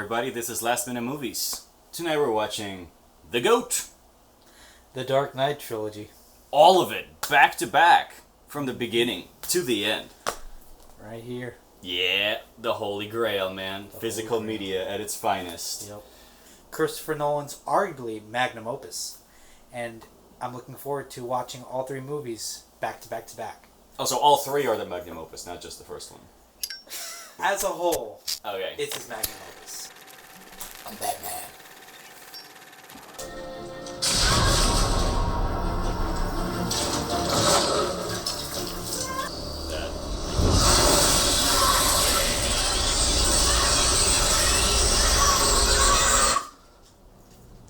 everybody, this is Last Minute Movies. Tonight we're watching The GOAT. The Dark Knight Trilogy. All of it, back to back, from the beginning to the end. Right here. Yeah, the Holy Grail, man. Physical media at its finest. Yep. Christopher Nolan's arguably magnum opus. And I'm looking forward to watching all three movies back to back to back. Oh, so all three are the magnum opus, not just the first one. As a whole, Okay. it's his magnum opus. I'm Batman.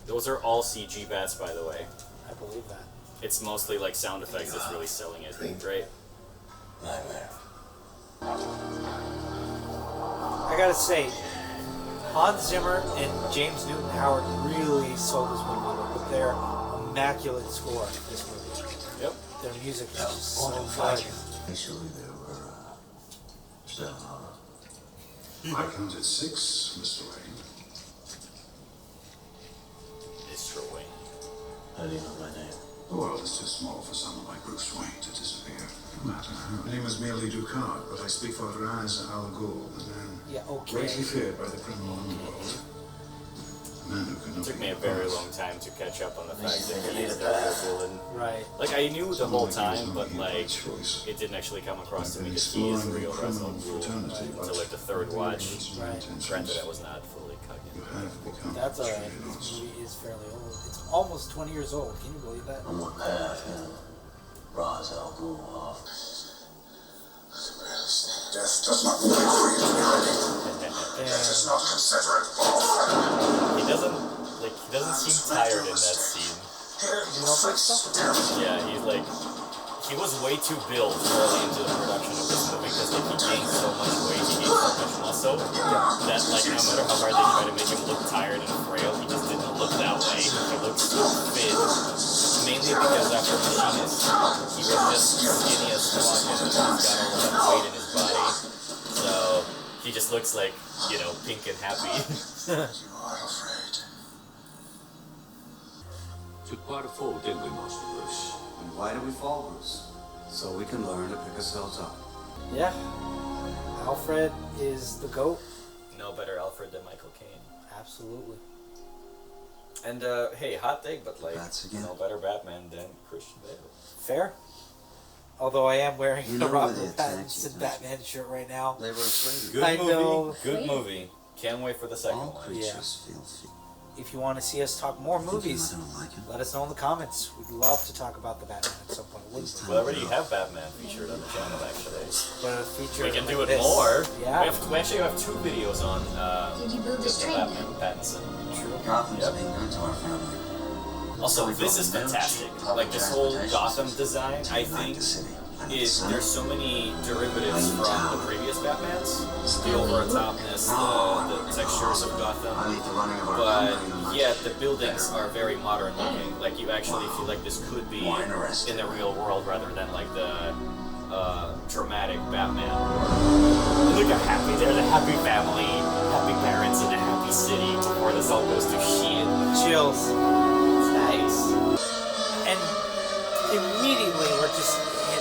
Those are all CG bats, by the way. I believe that. It's mostly like sound effects that's really selling it, right? I gotta say, Hans Zimmer and James Newton Howard really sold this movie with their immaculate score for this movie. Yep. Their music is just so good. Initially, there were 7 I counted 6, Mr. Wayne. Mr. Wayne. How do you know my name? The world is too small for someone like Bruce Wayne to disappear. No matter how. My name is merely Ducard, but I speak for Raz Al Ghul, a man greatly feared by the criminal underworld. A man who could not It took be me a very opposed. long time to catch up on the fact that he is the real villain. Right. Like, I knew the whole time, but Someone like, choice. it didn't actually come across to I've me been that he is exploring real the Russell criminal fraternity, until like the third watch. Right. Granted, I was not fully You cognitive. have become That's alright. truly This lost. movie is fairly old. It's almost 20 years old. Can you believe that? On what path him, Ra's al Ghul off? Death does not wait for you to be ready. Death is not considerate. He doesn't seem tired in that scene. You don't think so? Yeah, he was way too built early into the production of this movie because like, he gained so much weight, he gained so much muscle that like no matter how hard they try to make him look tired and frail, he just didn't look that way. He looked so fit. Mainly because after Machinist, he was just skinny as fuck and he's got all of that weight in his body. So he just looks like, you know, pink and happy. You are afraid. Took quite a fall, didn't we, Master Bruce? And why do we fall, Bruce? So we can learn to pick ourselves up. Yeah. Alfred is the GOAT. No better Alfred than Michael Caine. Absolutely. And hey, hot take, but like, Bats again. no better Batman than Christian Bale. Fair. Although I am wearing You a know where Robert the Pattinson attacks Batman shirt right now. They were afraid. Good I movie. know. Good movie. Can't wait for the second All one. creatures feel fear. If you want to see us talk more Think movies, I don't like him? let us know in the comments. We'd love to talk about the Batman at some point. Wouldn't we? We already have Batman featured on the channel, actually. But a feature We can do like it this. more. Yeah. We actually have 2 videos on Did you build this the train? Batman Pattinson. True. Gotham's Yep. been good to our family. Also, We this built is a village, fantastic. public Like this whole transportation Gotham system. design, I Like think, the city. And is the there's so many derivatives from the previous Batmans. The over-the-topness, the textures of Gotham. I lead the running of our But company. yet the buildings are very modern looking. Like you actually feel like this could be More interesting. in the real world rather than like the dramatic Batman. Look how happy they're, the happy family, happy parents in a happy city before this all goes to shit. Chills. It's nice. And immediately we're just hit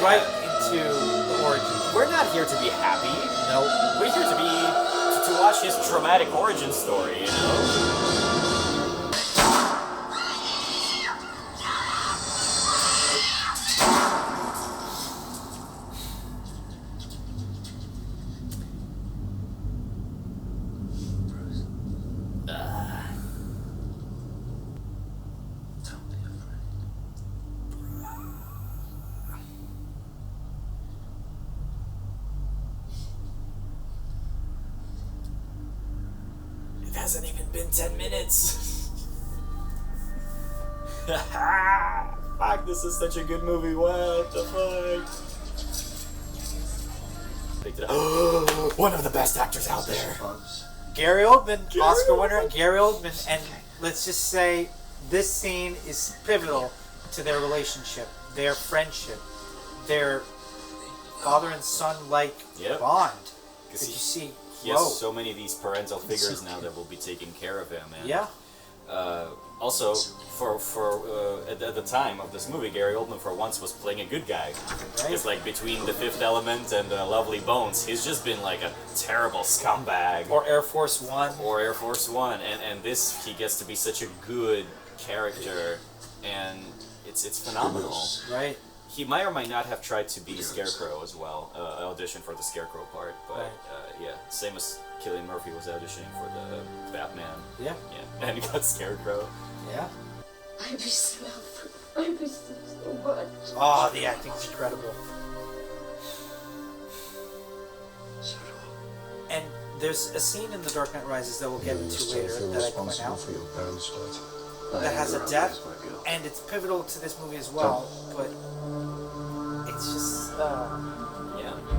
right into the origin. We're not here to be happy. Nope. We're here to watch his traumatic origin story, you know? Don't be afraid. It hasn't even been 10 minutes. Fuck, this is such a good movie. What the fuck? Picked it up. One of the best actors out there. Bugs. Gary Oldman, Gary Oscar winner Oldman. Gary Oldman, and let's just say this scene is pivotal to their relationship, their friendship, their father and son like Yep. bond. 'Cause Because you see, he has so many of these parental figures now that will be taking care of him. And, Yeah. Also, at the time of this movie, Gary Oldman for once was playing a good guy. Because like between The Fifth Element and Lovely Bones, he's just been like a terrible scumbag. Or Air Force One. Or Air Force One, and this he gets to be such a good character, and it's phenomenal. Right. He might or might not have tried to be Scarecrow as well, audition for the Scarecrow part, but yeah, same as Cillian Murphy was auditioning for the Batman. Yeah. Yeah, and he got Scarecrow. Yeah. I miss him, Alfred. I miss him so much. Oh, the acting's incredible. And there's a scene in The Dark Knight Rises that we'll get into later that I point out that has a depth, and it's pivotal to this movie as well, but it's just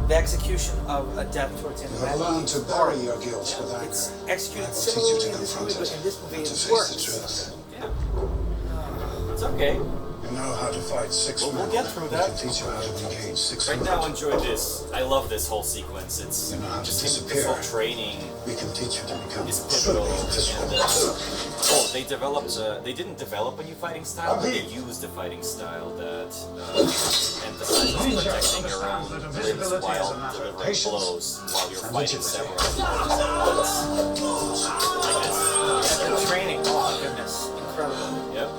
the execution of a depth towards the end of that movie. Learn to bury your guilt with anger. It's executed similarly in this movie, but in this movie it works. Yeah. It's okay. You know how to fight six men. We'll get through that. We can teach you how to engage six Right men. now, enjoy this. I love this whole sequence. It's You know how to just disappear. this whole training We can teach you to become is pivotal. truly And, they developed. They didn't develop a new fighting style, but they used a fighting style that emphasizes protecting your own limbs while delivering blows while you're fighting several opponents at once. Like this. And the training, oh my goodness, incredible. Yep.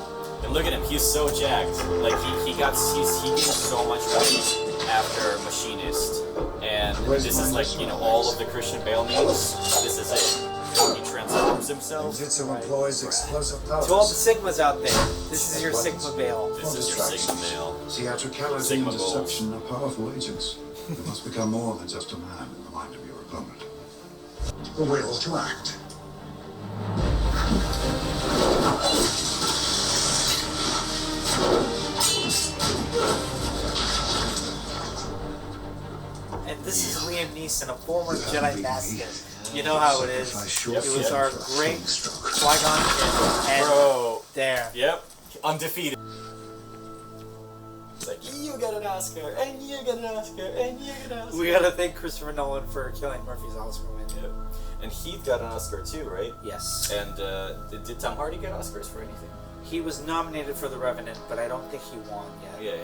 And look at him, he's so jacked. Like he gained so much weight after Machinist. And this is like, all of the Christian Bale needs. This is it. He transforms himself. Jitsu employs explosive powers. To all the Sigmas out there, this is your Sigma Bale. This is your Sigma Bale. Theatricality Sigma and goals. deception are powerful agents. You must become more than just a man in the mind of your opponent. The will to act. And this is Liam Neeson, a former Jedi Master. You know how it is. He was our great Qui-Gon Jinn, and Bro. there. Yep. Undefeated. It's like, you get an Oscar, and you get an Oscar, and you get an Oscar. We gotta thank Christopher Nolan for killing Murphy's Oscar win. Yep. And Heath got an Oscar too, right? Yes. And did Tom Hardy get Oscars for anything? He was nominated for The Revenant, but I don't think he won yet. Yeah.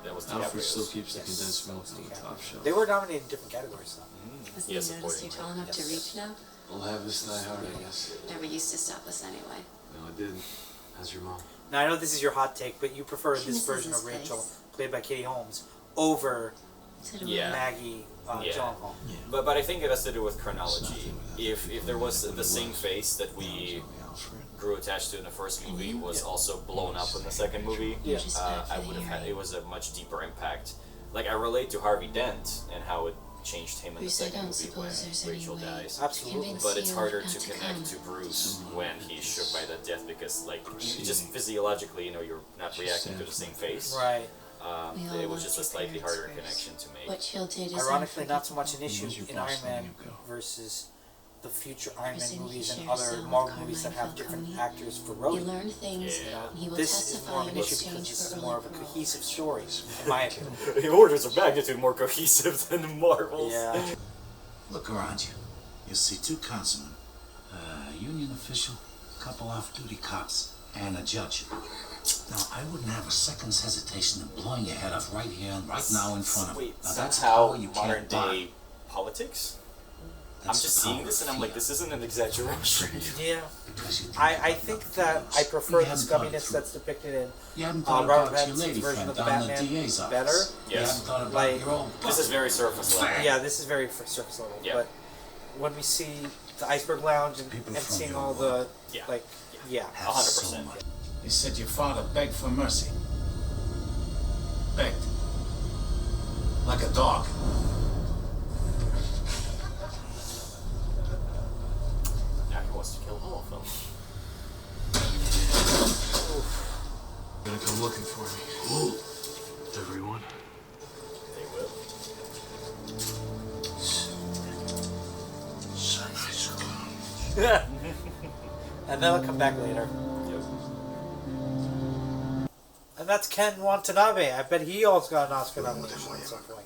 That was Alfred still DiCaprio's. keeps the condensed milk on the top shelf. They were nominated in different categories, though. Hasn't Yeah, he noticed supporting. you're tall enough to reach now? We'll have this die hard, I guess. Never used to stop us anyway. No, I didn't. How's your mom? Now, I know this is your hot take, but you prefer She this misses version his of Rachel, face. played by Katie Holmes, over So do Yeah. Maggie Yeah. Gyllenhaal. But I think it has to do with chronology. If there was the same face that we grew attached to in the first movie was also blown up in the second movie, Yeah. I would have had, it was a much deeper impact. Like I relate to Harvey Dent and how it changed him in the Bruce, I second don't movie suppose there's when any Rachel way dies. Absolutely. convince But it's you harder not to come. connect to Bruce when he's shook by that death because, like, just physiologically, you're not reacting to the same face. Right. We all It was loved just a your slightly parents harder first. connection to make. What Jill did is Ironically, not so much an issue Who's your in boss Iron Man letting you go? versus the future Iron Man President, movies he and shares other cell with Marvel movies that Carmine have different Falcone. actors for He Rhodey. learned things, Yeah. and he will This is testify more of in an issue because exchange this is for more of a early cohesive story, in my opinion. The orders of magnitude more cohesive than the Marvels. Yeah. Look around you. You'll see 2 councilmen, a union official, a couple off-duty cops, and a judge. Now, I wouldn't have a second's hesitation in blowing your head off right here and right now in front of you. Wait, Now, that's somehow power you modern can't buy. day politics? I'm That's just the seeing power this and of I'm like, fear. this isn't an exaggeration. Yeah. Because you I think that I prefer the You haven't thought it scumminess through. that's depicted in You haven't thought Robert about your Pattinson's lady version friend of the down in the Batman DA's office. better. You Yes. haven't thought about Like, your own This is very surface level. Yeah, this is very surface level. Yeah. But when we see the Iceberg Lounge and People from seeing your all world. the, Yeah. like, yeah. have 100%. so much. They said your father begged for mercy. Begged. Like a dog. Now he wants to kill all of them. Gonna come looking for me. Everyone. They will. And they'll come back later. Yep. And that's Ken Watanabe. I bet he also got an Oscar nomination at some point.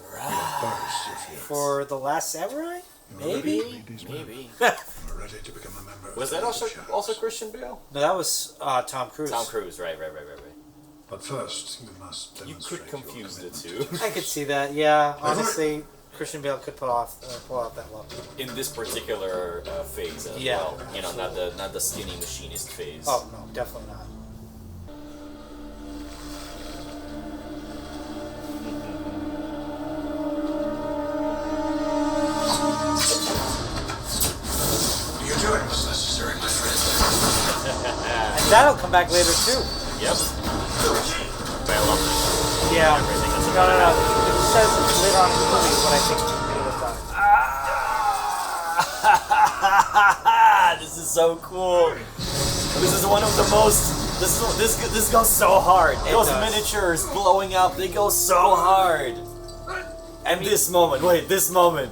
For The Last Samurai? Maybe? Maybe. We're ready to become a member of Was that also Christian Bale? No, that was Tom Cruise. Tom Cruise, right. But first, you must You demonstrate could your confuse the commitment. two. I could see that. Yeah, honestly, Christian Bale could pull out that look. In this particular phase as well. You know, not the skinny machinist phase. Oh no, definitely not. What are you doing? It's necessary, my friend. And that'll come back later too. Yep. But I love this. Yeah. Everything that's No. It says later on in the movie what I think it was done. This is so cool. This is one of the most. This goes so hard. Those miniatures blowing up, they go so hard. And this moment, this moment.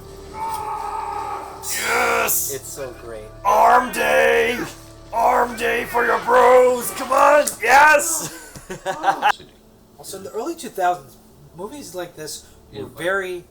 Yes! It's so great. Arm day! Arm day for your bros! Come on! Yes! Also, in the early 2000s, movies like this were very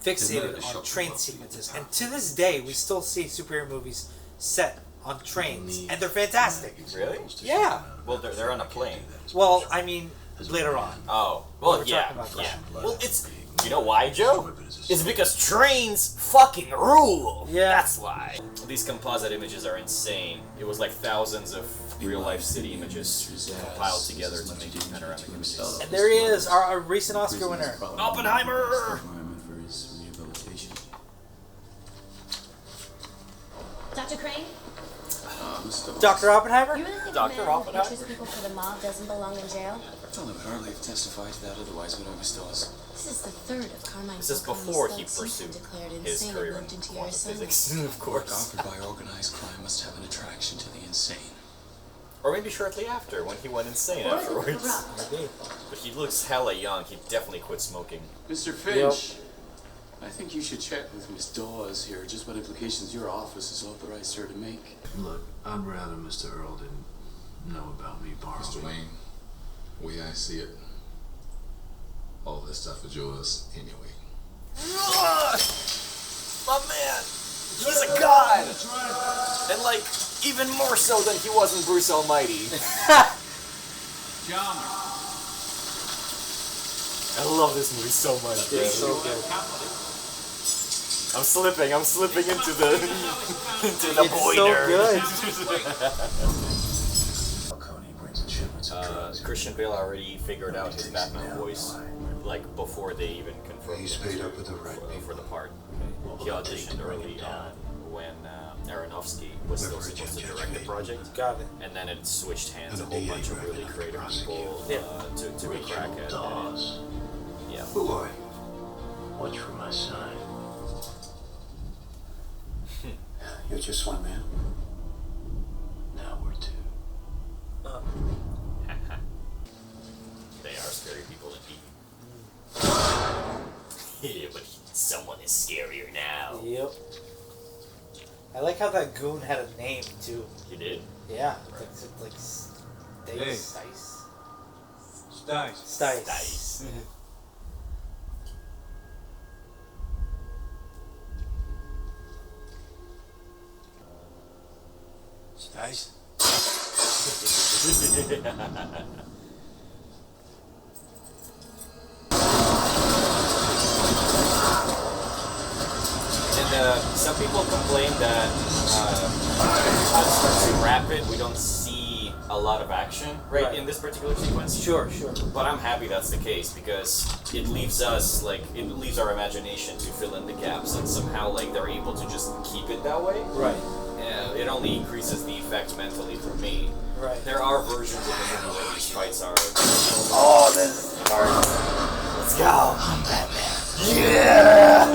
fixated on train sequences. And to this day, we still see superhero movies set on trains. And they're fantastic. Really? Yeah. Well, they're on a plane. Well, I mean, later on. Oh. Well, We're yeah. talking about Yeah. that. Well, it's... You know why, Joe? It's because trains fucking rule! Yeah. That's why. These composite images are insane. It was like thousands of real-life city images compiled together to make these panoramic images. And there he is, our recent Oscar winner. Oppenheimer! Dr. Crane? Dr. Oppenheimer? You really think Dr. a man who Oppenheimer? pictures people for the mob doesn't belong in jail? Well, they would hardly have testified to that otherwise, but always does. This is the third of Carmine This is Falcone's before he thugs you've pursued declared his insane career and in moved into your quantum asylum. physics, of course. Conquered by organized crime must have an attraction to the insane. Or maybe shortly after, when he went insane afterwards. But he looks hella young. He definitely quit smoking. Mr. Finch, I think you should check with Miss Dawes here just what implications your office has authorized her to make. Look, I'd rather Mr. Earl didn't know about me borrowing. Mr. Wayne, the way I see it, all this stuff is yours anyway. My man! He's a god! And like, even more so than he was in Bruce Almighty. John. I love this movie so much. It's so good. I'm slipping into the into the It's boiler. so good. Christian Bale already figured out his Batman voice, like before they even confirmed He's it paid up with the right for the part. He auditioned early on when Aronofsky was still supposed to direct the project. Got it. And then it switched hands. A whole bunch of really creative people took a crack at it. Yeah. Boy, watch for my sign. You're just one man. Now we're two. They are scary people indeed. Yeah, but someone is scarier now. Yep. I like how that goon had a name too. You did? Yeah. Like Stice. Stice. Nice. Stice? And some people complain that because it's too rapid, we don't see a lot of action right in this particular sequence. Sure. But I'm happy that's the case because it leaves us it leaves our imagination to fill in the gaps, and somehow they're able to just keep it that way. Right. It only increases the effect mentally for me. Right. There are versions of the movie where these fights are. Oh, this is hard. Let's go. I'm Batman. Yeah.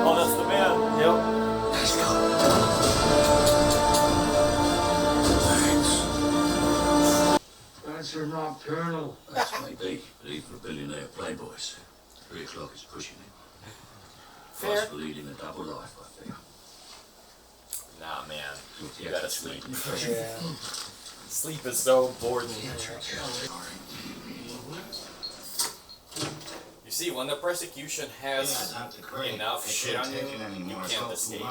Oh, that's the man. Yep. Let's go. Thanks. That's your nocturnal. That may be, but even for billionaire playboys, 3 o'clock is pushing it. Fair. Fast for leading a double life, I think. Nah, man. You gotta sleep. Yeah. Sleep is so important. You see, when the persecution has enough shit on you, you can't escape.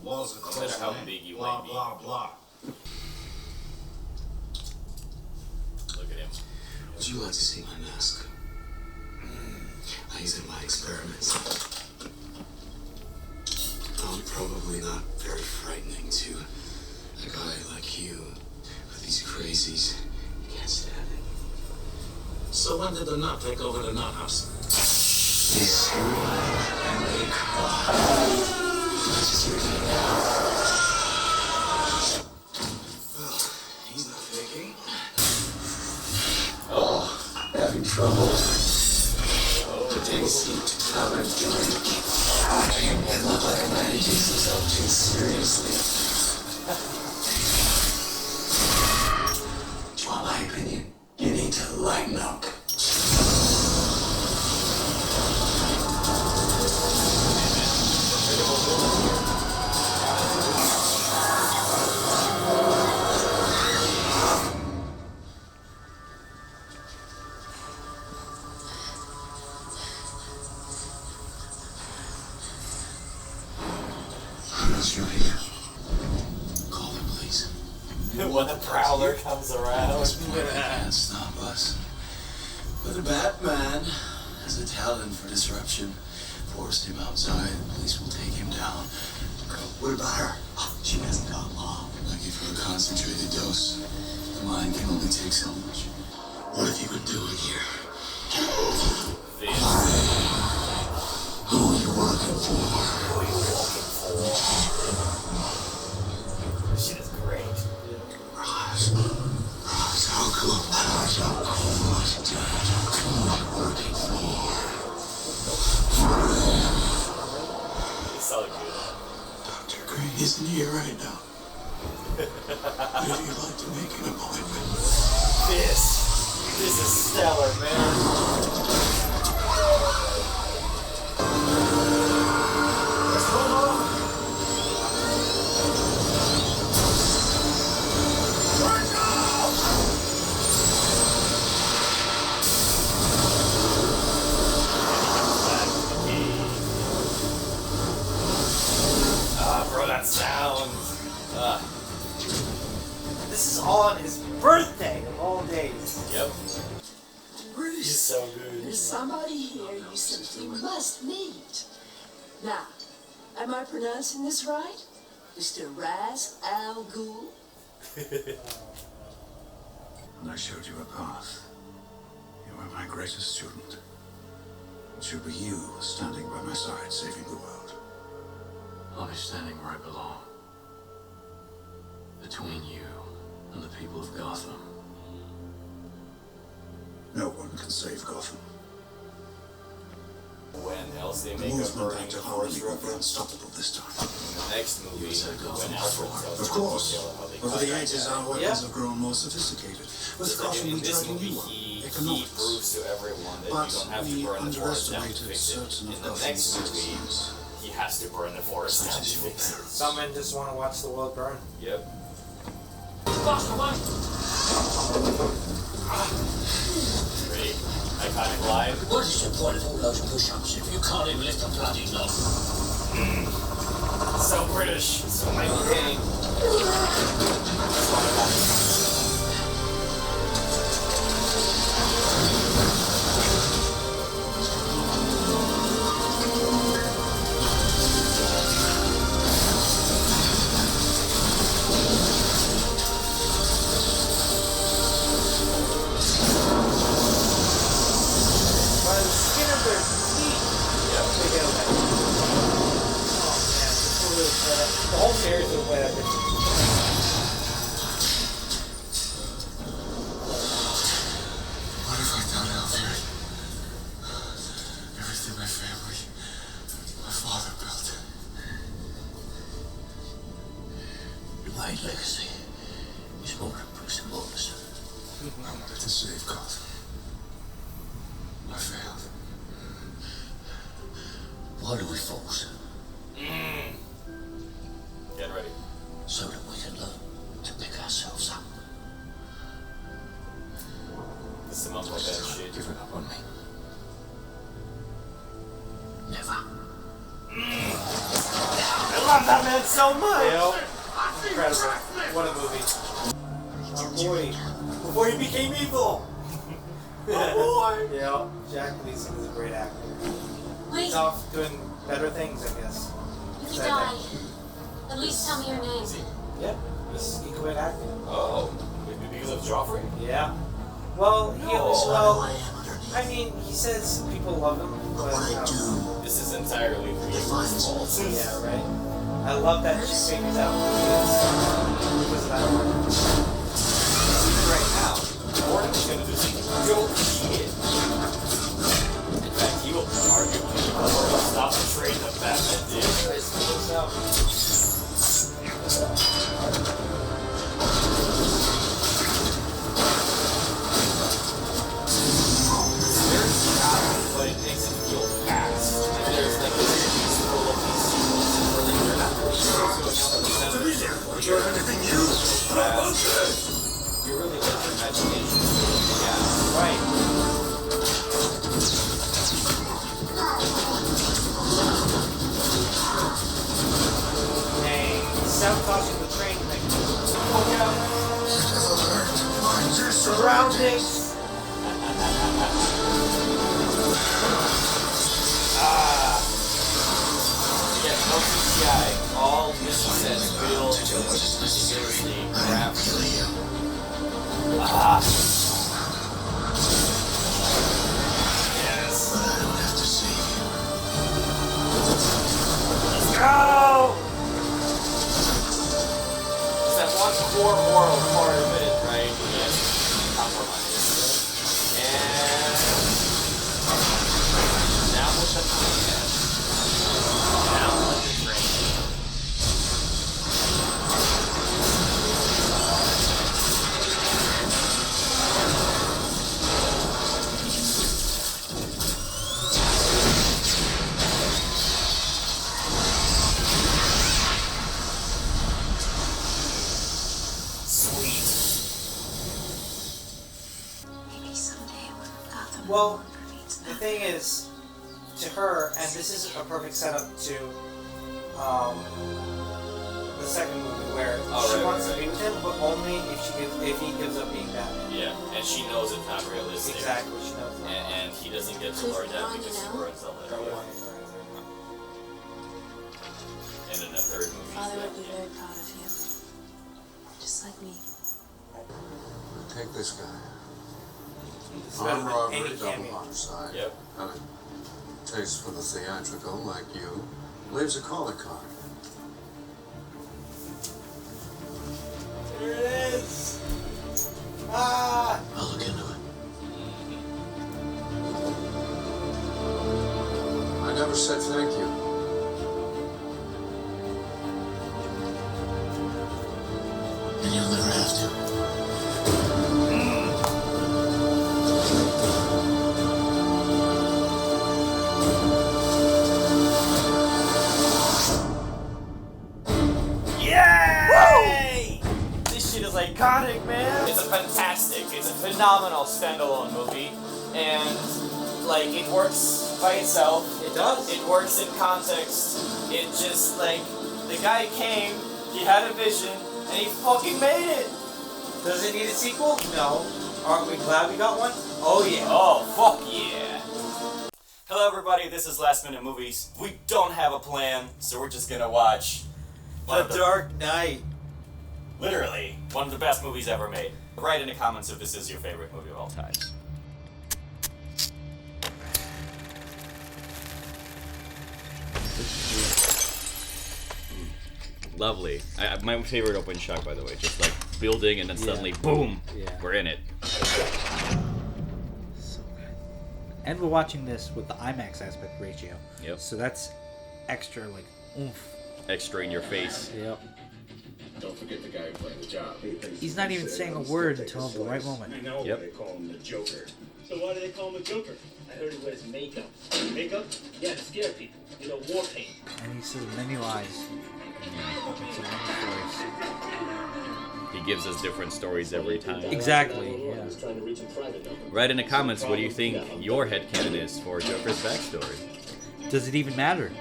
No matter how big you might be. Look at him. Would you like to see my mask? I use it in my experiments. Probably not very frightening to a guy like you, but these crazies can't stand it. So when did the nut take over the nut house? They scream and they cry. Just hear me now. Well, he's not faking. Oh, having trouble. Today's seat, how I'm doing. It looked like a man who takes himself too seriously. Well, my opinion, you need to lighten up. When the prowler comes around. Can't stop us. But the Batman has a talent for disruption. Forced him outside. The police will take him down. What about her? Oh, she hasn't got long. I give her a concentrated dose. The mind can only take so much. What have you been doing here? Who are you working for? She is great. So good. Dr. Green isn't here right now. Would you like to make an appointment? This is stellar, man. That sound. This is all on his birthday of all days. Yep. Bruce, He's so good. there's somebody here you simply must meet. Now, am I pronouncing this right? Mr. Raz Al Ghul? And I showed you a path. You were my greatest student. It should be you standing by my side, saving the world. I'll be standing where I belong. Between you and the people of Gotham. No one can save Gotham. When else they The make a movement burning back to forest harmony will be reference? unstoppable this time. In the next movie, when Alfred tells Of him course. how they Over got the that ages, guy. our weapons have grown more sophisticated. With Just like Gotham, in we this tried a movie, new one. he Economics. proves to everyone that But you don't have to we burn the forest down to underestimated fix it. certain In of the next Gotham's movie, citizens. he has to burn the forest down to fix it. Some men just want to watch the world burn. Yep. Great. Iconic line. What is the point of all those push-ups if you can't even lift a bloody knot? So British. So Michael Caine. That's what I got. By the skin of their teeth. Yep. They get away. Oh man, this movie was better. The whole series was better. What have I done, Alfred? Everything my family, my father built. My legacy is more than bricks and mortars. I wanted to save Gotham. I failed. Why do we force? Get ready. So that we can learn to pick ourselves up. This is some up like that shit. Giving up on me. I love that man so much! Incredible. What a movie. Oh boy. Before he became evil! Oh boy! Yeah, Jack Gleason is a great actor. Wait. He's off doing better things, I guess. If you die, at least tell me your name. Yep. He quit acting. Oh. Maybe because of Joffrey? Yeah. Well, I mean, he says people love him, but this is entirely his fault. Yeah, right. I love that she figures out who he is because of that. Right now, Gordon's gonna do some dope shit. In fact, he will arguably stop the trade that Batman did. But it makes it feel fast. And there's like this full of these sequences where like they're not really supposed to account for the anything new? You really let your imagination yeah. Right. Dang. Sabotaging the train thing. Oh yeah. Mind your surroundings. Yeah, no CGI. All this sets built seriously crafted. Yes. I don't have to see you. Let's go! It's that one core moral part of it, right? Yes. Compromise. And now with the plan. Now let the train. Well, the thing is, to her, and this is a perfect setup to the second movie, where she wants to be with him, but only if he gives up being Batman. Yeah, and she knows it's not realistic. Exactly, she knows that. And he doesn't get to learn that because he burns the letter. And in the third movie, Father would be very proud of you. Just like me. Take this guy. Better Armed than robbery, any double cameo. homicide. Yep. And a taste for the theatrical, like you, leaves a calling card. There it is! Ah! I'll look into it. I never said thank you. And you'll never have to. Yay! This shit is iconic, man. It's a fantastic, it's a phenomenal standalone movie, and like it works by itself. It does. It works in context. It just like the guy came, he had a vision, and he fucking made it. Does it need a sequel? No. Aren't we glad we got one? Oh yeah. Oh fuck yeah! Hello everybody, this is Last Minute Movies. We don't have a plan, so we're just gonna watch The Dark Knight. literally one of the best movies ever made. Write in the comments if this is your favorite movie of all time. Lovely. My favorite opening shot, by the way, just like building and then suddenly, boom, we're in it. So good. And we're watching this with the IMAX aspect ratio. Yep. So that's extra, like, oomph. Extra in your face. Yep. Don't forget the guy who played the job. He's not even saying a word until the right moment. I know Yep. they call him the Joker. So why do they call him the Joker? I heard he wears makeup. Makeup? Yeah, to scare people. You know, war paint. And he says many lies. It's a many stories. He gives us different stories every time. Exactly, yeah. Trying to reach a private number. Write in the comments what do you think your headcanon is for Joker's backstory. Does it even matter?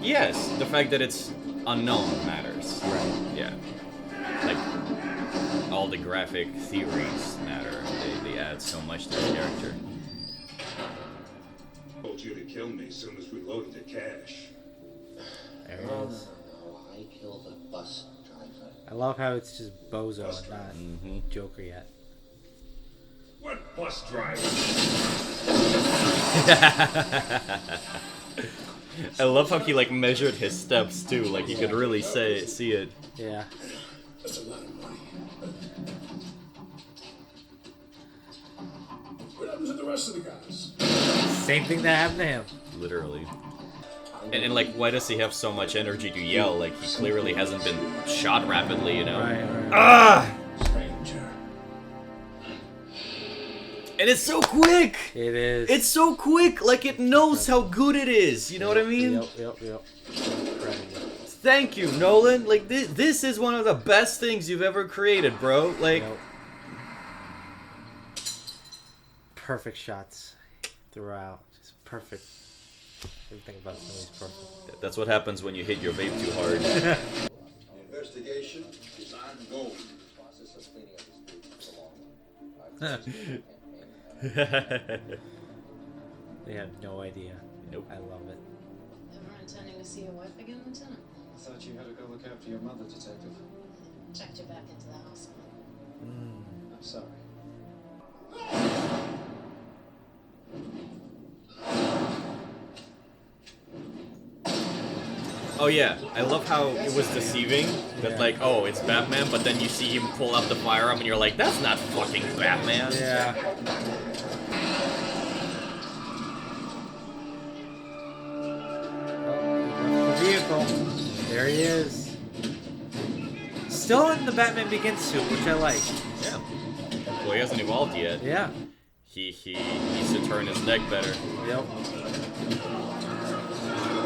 Yes. The fact that it's unknown matters. Right. Yeah. Like, all the graphic theories matter. They add so much to the character. Told you to kill me as soon as we loaded the cash. There it is. I killed the bus driver. I love how it's just Bozo and not Joker yet. What bus driver? I love how he like measured his steps too. Like you could really see it. Yeah. That's a lot of money. What happened to the rest of the guys? Same thing that happened to him. Literally. And like, why does he have so much energy to yell? Like he clearly hasn't been shot rapidly, you know? Right. Ah! Stranger. And it's so quick! It is. It's so quick! Like it knows how good it is, you know what I mean? Yep. Incredible. Thank you, Nolan. Like this is one of the best things you've ever created, bro. Like perfect shots throughout. Just perfect. Everything about this movie is perfect. That's what happens when you hit your vape too hard. The investigation is ongoing. Process of cleaning up his boots for a long They have no idea. Nope. I love it. Ever intending to see your wife again, Lieutenant? I thought you had to go look after your mother, Detective. Checked you back into the hospital. I'm sorry. Oh yeah, I love how it was deceiving that like, oh, it's Batman, but then you see him pull out the firearm and you're like, that's not fucking Batman. Yeah. Oh, the vehicle. There he is. Still in the Batman Begins suit, which I like. Yeah. Well, he hasn't evolved yet. Yeah. He needs to turn his neck better. Yep.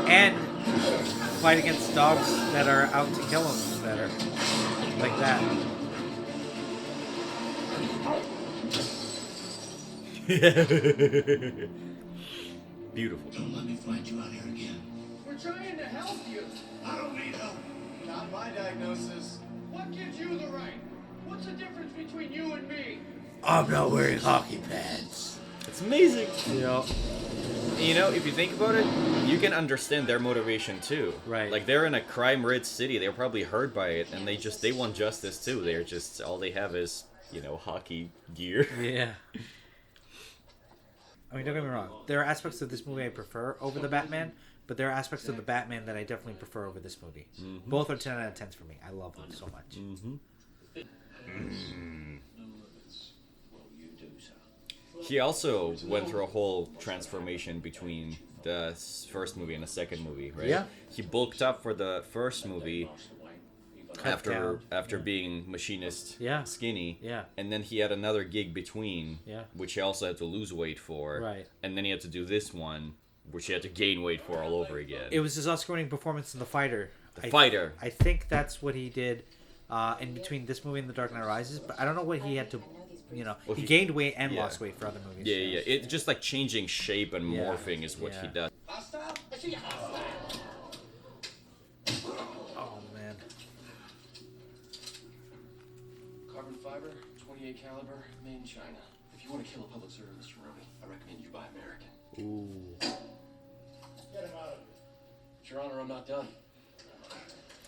And fight against dogs that are out to kill him better. Like that. Beautiful. Don't let me find you out here again. We're trying to help you. I don't need help. Not my diagnosis. What gives you the right? What's the difference between you and me? I'm not wearing hockey pads. It's amazing. Yeah. You know, if you think about it, you can understand their motivation too. Right. Like they're in a crime-rid city. They're probably hurt by it, and they want justice too. They're just all they have is, you know, hockey gear. Yeah. I mean, don't get me wrong. There are aspects of this movie I prefer over the Batman, but there are aspects of the Batman that I definitely prefer over this movie. Mm-hmm. Both are 10 out of 10s for me. I love them so much. He also went through a whole transformation between the first movie and the second movie, right? Yeah. He bulked up for the first movie after being machinist skinny. Yeah. And then he had another gig between, which he also had to lose weight for. Right. And then he had to do this one, which he had to gain weight for all over again. It was his Oscar-winning performance in The Fighter. I think that's what he did in between this movie and The Dark Knight Rises, but I don't know what he had to... You know, he gained weight and lost weight for other movies. Yeah. It's just like changing shape and morphing is what he does. Oh, man. Carbon fiber, 28 caliber, made in China. If you want to kill a public servant, Mr. Rooney, I recommend you buy American. Ooh. Get him out of here. But Your Honor, I'm not done.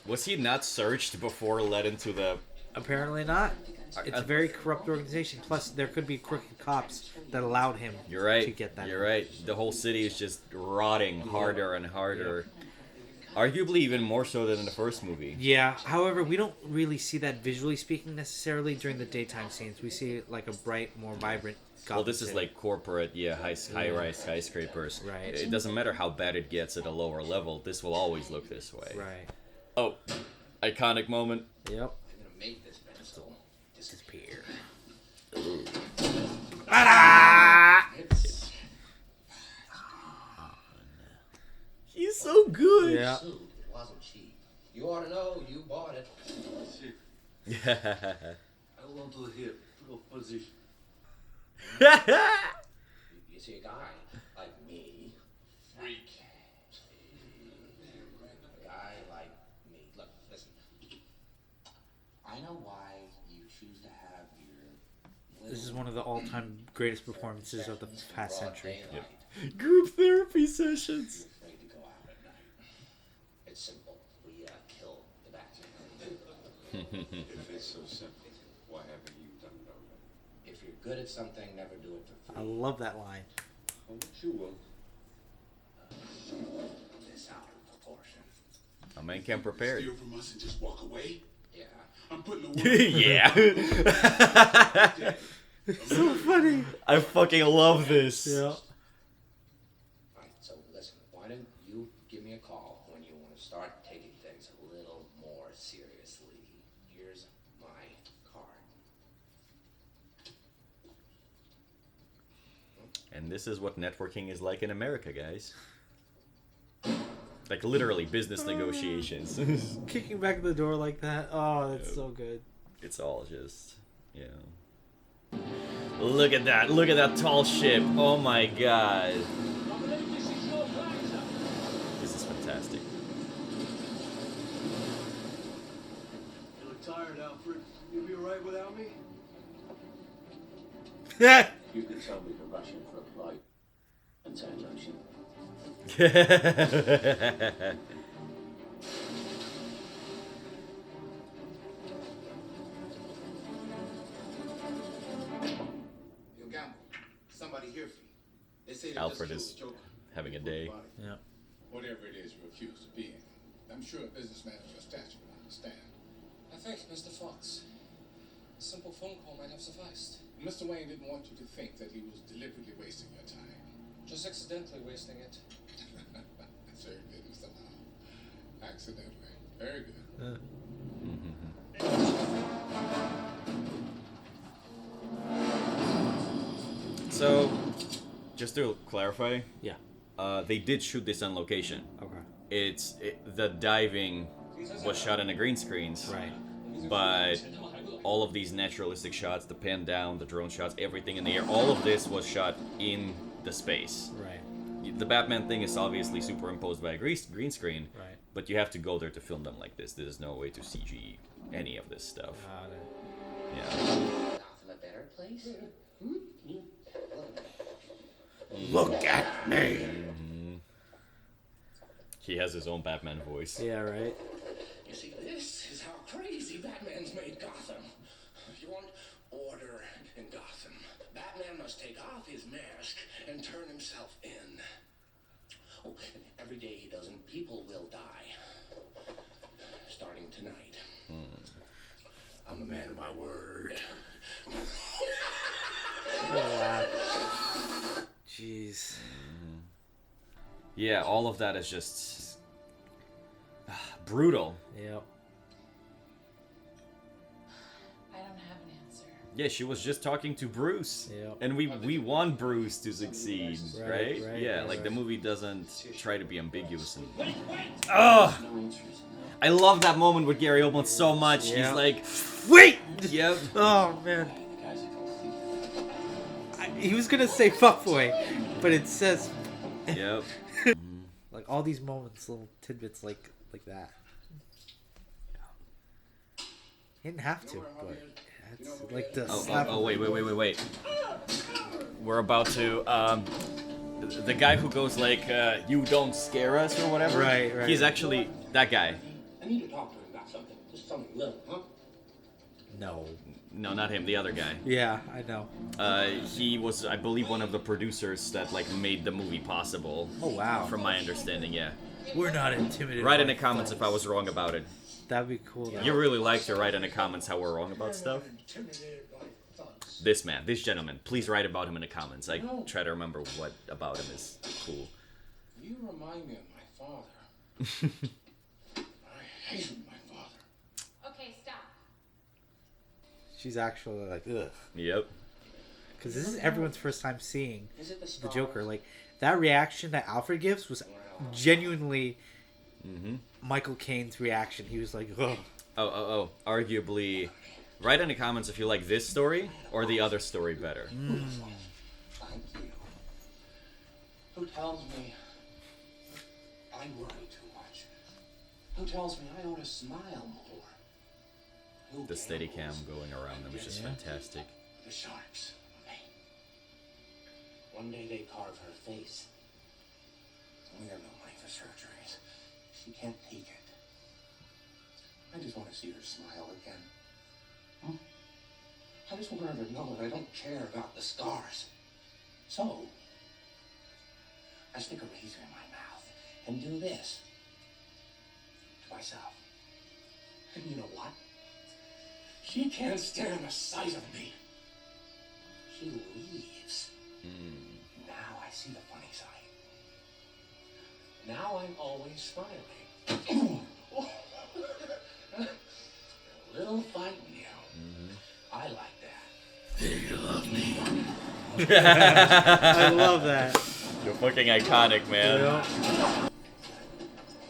Was he not searched before led into the... Apparently not. It's a very corrupt organization. Plus, there could be crooked cops that allowed him to get that. You're right. The whole city is just rotting harder and harder. Arguably even more so than in the first movie. Yeah. However, we don't really see that visually speaking necessarily during the daytime scenes. We see like a bright, more vibrant Gotham Well, this is City. like corporate, high-rise skyscrapers. Right. It doesn't matter how bad it gets at a lower level. This will always look this way. Right. Oh, iconic moment. Yep. I'm gonna make this pencil disappear. He's so good. Yeah. It wasn't cheap. You ought to know. You bought it. Yeah. Hold on to the hip. Little position. You see a guy like me. Freak. one of the all-time greatest performances of the past century. Yep. Group therapy sessions. Afraid to go out at night. It's simple. We kill the Batman. If it's so simple, why haven't you done it already? If you're good at something, never do it for free. I love that line. Oh, but you will. This out of proportion. A man can't prepare. Steal from us and just walk away? Yeah. I'm putting the work. Yeah. So funny. I fucking love this. Yeah. Alright, so listen, why don't you give me a call when you want to start taking things a little more seriously? Here's my card. And this is what networking is like in America, guys. Like literally business negotiations. Kicking back the door like that. Oh, that's so good. It's all just, Look at that. Look at that tall ship. Oh my god. This is fantastic. You look tired, Alfred. You'll be alright without me? You can tell me the Russian for flight and transaction. Yo, Gamble, somebody here for you. They say they Alfred just is killed the Joker. having a day. Yeah. Whatever it is you're accused of being, I'm sure a businessman of your stature will understand. I think, Mr. Fox, a simple phone call might have sufficed. Mr. Wayne didn't want you to think that he was deliberately wasting your time. Just accidentally wasting it. That's very good, Mr. Lau. Accidentally. Very good. So, just to clarify, Yeah. They did shoot this on location. Okay. The diving was shot on the green screens, Right. but all of these naturalistic shots, the pan down, the drone shots, everything in the air, all of this was shot in the space. Right. The Batman thing is obviously superimposed by a green screen, Right. but you have to go there to film them like this. There's no way to CG any of this stuff. Yeah. Gotham a better place? Look at me! He has his own Batman voice. Yeah, right. You see, this is how crazy Batman's made Gotham. If you want order in Gotham, Batman must take off his mask and turn himself in. Oh, and every day he doesn't, people will die. Starting tonight. I'm a man of my word. Wow. Jeez. Yeah, all of that is just brutal. Yep. I don't have an answer. Yeah, she was just talking to Bruce. Yep. And we want Bruce to succeed, right? Right, Yeah, right, like the right. movie doesn't try to be ambiguous and No answers. I love that moment with Gary Oldman so much. Yeah. He's like, wait! Yep. Oh, man. He was gonna say fuckboy, but it says... Yep. Like, all these moments, little tidbits like that. He didn't have to, but... That's like the slap. Oh, wait. We're about to, the guy who goes like, you don't scare us or whatever. Right. He's actually that guy. I need to talk to him about something. Just something little, huh? No, not him, the other guy. Yeah, I know. He was, I believe, one of the producers that like made the movie possible. Oh, wow. From my understanding, yeah. We're not intimidated. Write in by the comments thugs. if I was wrong about it. That'd be cool. Though. You really like to write in the comments how we're wrong about stuff? This man, this gentleman, please write about him in the comments. I try to remember what about him is cool. You remind me of my father. I hated my father. Okay, stop. She's actually like, ugh. Yep. Because this is everyone's first time seeing Is it the the stars? Joker. Like, that reaction that Alfred gives was genuinely Michael Caine's reaction. He was like, ugh. Oh. Arguably, write in the comments if you like this story or the other story better. Thank you. Who tells me I worry too much? Who tells me I ought to smile more? Who The Steadicam going around them is just fantastic. The sharks One day they carve her face. We have no money for surgeries. She can't take it. I just want to see her smile again. I just want her to know that I don't care about the scars. So, I stick a razor in my mouth and do this to myself. And you know what? She can't stand the sight of me. She leaves. Now I see the funny side. Now I'm always smiling. A little fight now. I like that. You love me. I love that. You're fucking iconic, man. Yeah.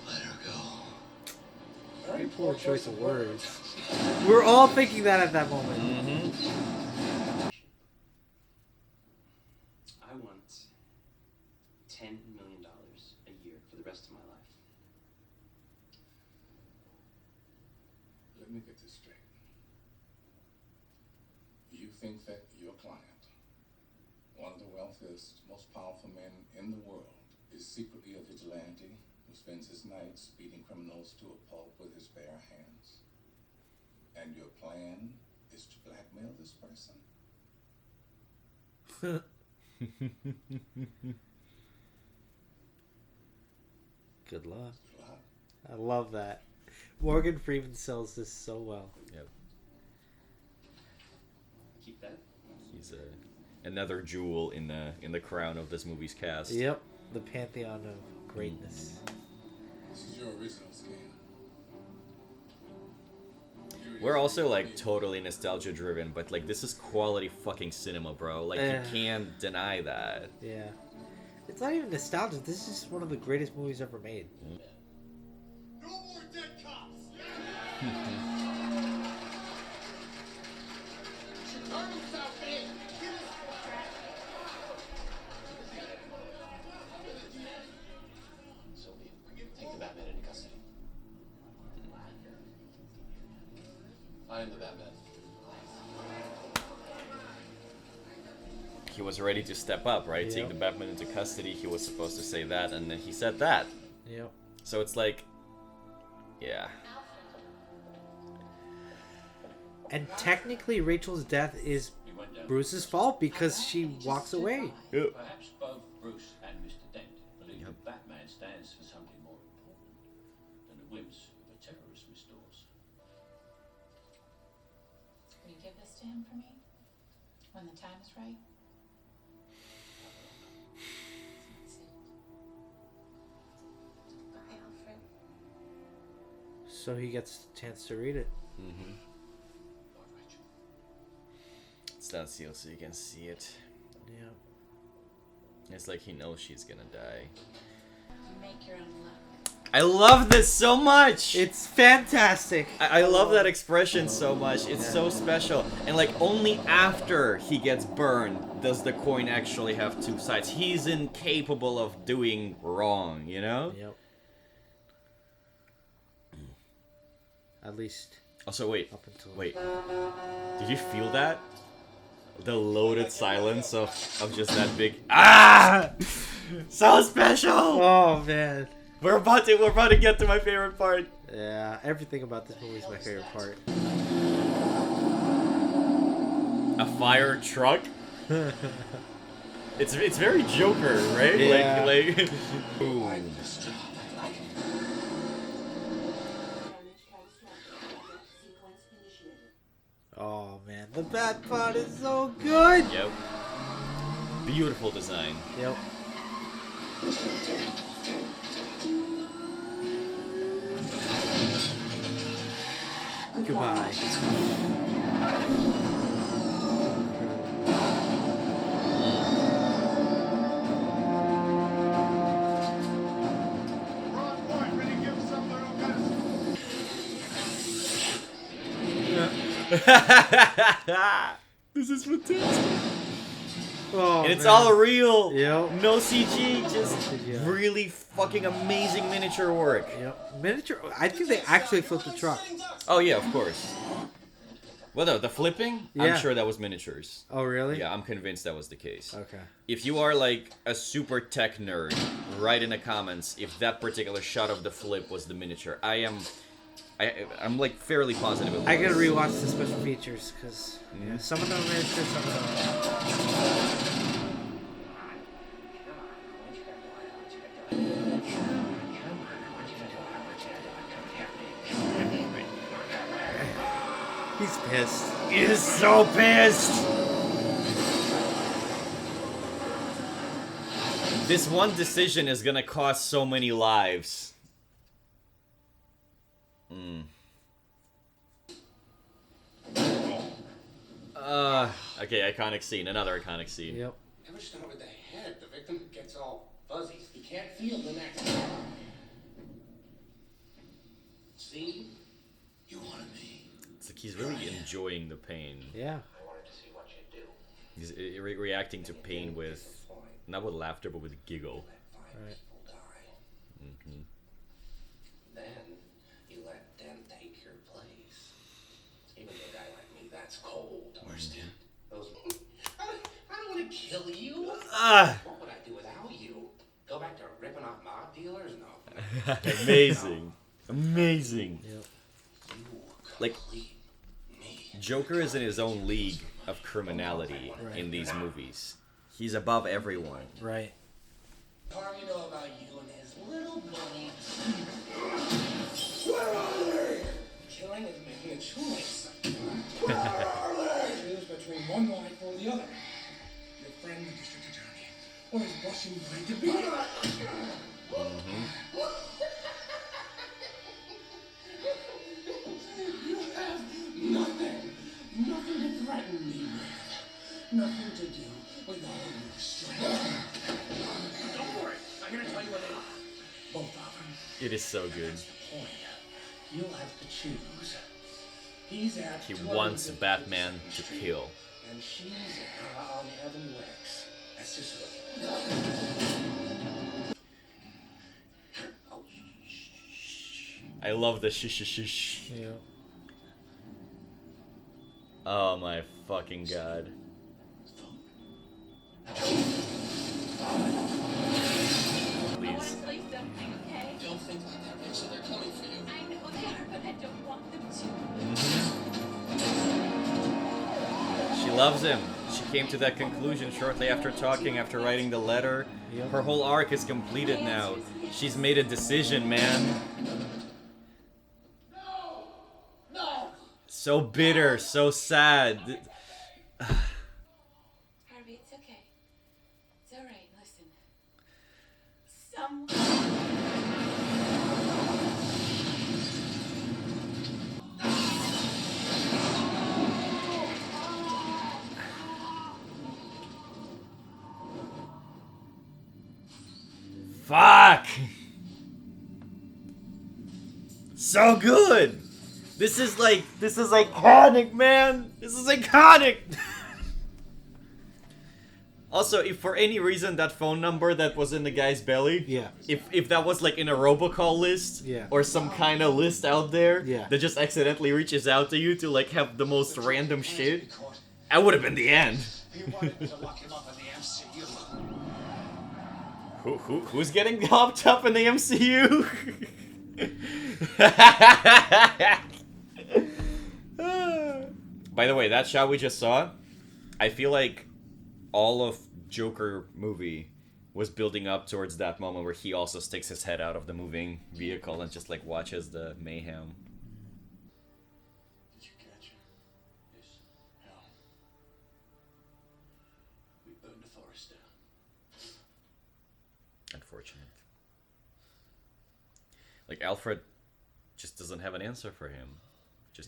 Let her go. Very poor choice of words. We're all thinking that at that moment. I want $10 million a year for the rest of my life. Let me get this straight. You think that your client, one of the wealthiest, most powerful men in the world, is secretly a vigilante who spends his nights beating criminals to a pulp with his bare hands? And your plan is to blackmail this person? Good luck. I love that. Morgan Freeman sells this so well. Yep. Keep that. He's another jewel in the crown of this movie's cast. Yep. The pantheon of greatness. This is your original scan. We're also like totally nostalgia driven, but like this is quality fucking cinema, bro. Like you can't deny that. Yeah. It's not even nostalgia. This is one of the greatest movies ever made. No more dead cops! Chicago South End! Sylvia, take the Batman into custody. I am the Batman. He was ready to step up, right? Yep. Take the Batman into custody. He was supposed to say that, and then he said that. Yep. So it's like, yeah. And technically, Rachel's death is Bruce's fault because she walks away. Yep. Perhaps both Bruce and Mr. Dent believe that Batman stands for something more important than the whims of a terrorist, Miss Dawes. Will you give this to him for me? When the time is right? Bye, Alfred. So he gets a chance to read it. It's not sealed so you can see it. Yeah. It's like he knows she's gonna die. You make your own luck. I love this so much! It's fantastic! I love that expression so much. It's so special. And like only after he gets burned does the coin actually have two sides. He's incapable of doing wrong, you know? Yep. At least. Also, wait. Up until Wait. Did you feel that? The loaded silence of just that big. Ah! So special! Oh man. We're about to get to my favorite part. Yeah, everything about this movie is my favorite part. A fire truck? It's very Joker, right? Yeah. Like boom. Oh man, the bat part is so good. Yep. Beautiful design. Yep. Goodbye. This is fantastic. Oh, and it's man. all real. Yep. No CG, just really fucking amazing miniature work. Yep. Miniature. I think they actually flipped the truck. Oh yeah, of course. Well, no, the flipping, Yeah. I'm sure that was miniatures. Oh, really? Yeah, I'm convinced that was the case. Okay. If you are like a super tech nerd, write in the comments if that particular shot of the flip was the miniature. I'm like fairly positive it was. I gotta rewatch the special features because some of them are miniatures, some of them. He's pissed. He is so pissed. This one decision is gonna cost so many lives. Okay, iconic scene. Another iconic scene. Yep. Never start with the head. The victim gets all fuzzy. You can't feel the next. See? You wanted me. It's like he's really enjoying the pain. Yeah. I wanted to see what you'd do. He's reacting to pain with, not with laughter, but with giggle. Right. Mm-hmm. Then you let them take your place. Even to a guy like me, that's cold. Where's Dan? Those. I don't want to kill you. What would I do without you? Go back to ripping off mob dealers? No. Amazing. Amazing. Yep. Like, Joker is in his own league of criminality in these movies. He's above everyone. Right. Harm you know about you and his little bunny. Killing is making a choice. Choose between one life or the other. Your friend, the district attorney, or his Russian blade to beat her. You have nothing to threaten me with. Nothing to do with all your strength. Don't worry, I'm gonna tell you what they are. Both of them. It is so good. Point. You'll have to choose. He's at He wants Batman to kill. and she's on Heaven Rex. That's just I love the shh. Yeah. Oh my fucking god. Please. Don't think like that, Rachel. They're coming for you. I know they are, but I don't want them to. She loves him. She came to that conclusion shortly after talking, after writing the letter. Her whole arc is completed now. She's made a decision, man. No! So bitter, so sad. Harvey, it's okay. It's alright, listen. Fuck! So good! This is iconic, man! This is iconic! Also, if for any reason that phone number that was in the guy's belly, if that was like in a robocall list, or some kind of list out there, that just accidentally reaches out to you to like have the most random shit, that would have been the end. Who's getting hopped up in the MCU? By the way, that shot we just saw, I feel like all of Joker movie was building up towards that moment where he also sticks his head out of the moving vehicle and just like watches the mayhem. Did you catch her? Yes. How? We burned the forest down. Unfortunate. Like Alfred just doesn't have an answer for him.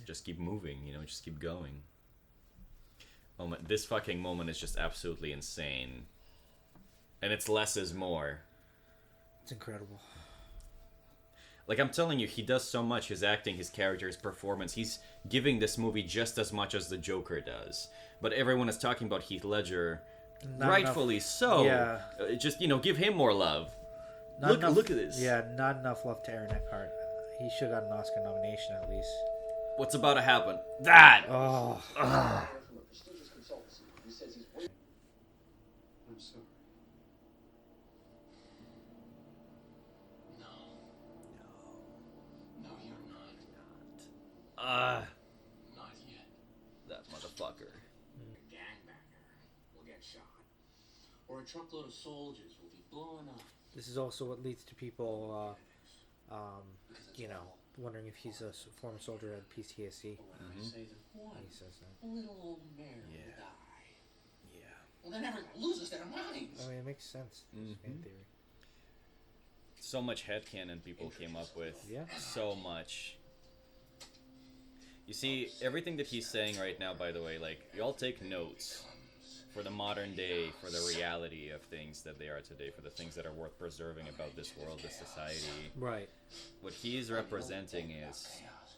Just keep moving, you know, just keep going. Oh my, this fucking moment is just absolutely insane. And it's less is more. It's incredible. Like, I'm telling you, he does so much. His acting, his character, his performance. He's giving this movie just as much as the Joker does. But everyone is talking about Heath Ledger. Not rightfully enough. so. Yeah. Just, you know, give him more love. Look at this. Yeah, not enough love to Aaron Eckhart. He should have got an Oscar nomination at least. What's about to happen? That! Oh. Ugh. I'm sorry. No, you're not. Not yet. That motherfucker. A gangbanger will get shot. Or a truckload of soldiers will be blown up. This is also what leads to people, you know, wondering if he's a former soldier at PTSD. He says what? He says that. Little old Mary will die. Yeah. Well, then everyone loses their minds. I mean, it makes sense. It's fan theory. So much headcanon people came up with. Yeah. So much. You see, everything that he's saying right now, by the way, like, y'all take notes for the modern day, for the reality of things that they are today, for the things that are worth preserving about this world, this society. Right. What he's representing is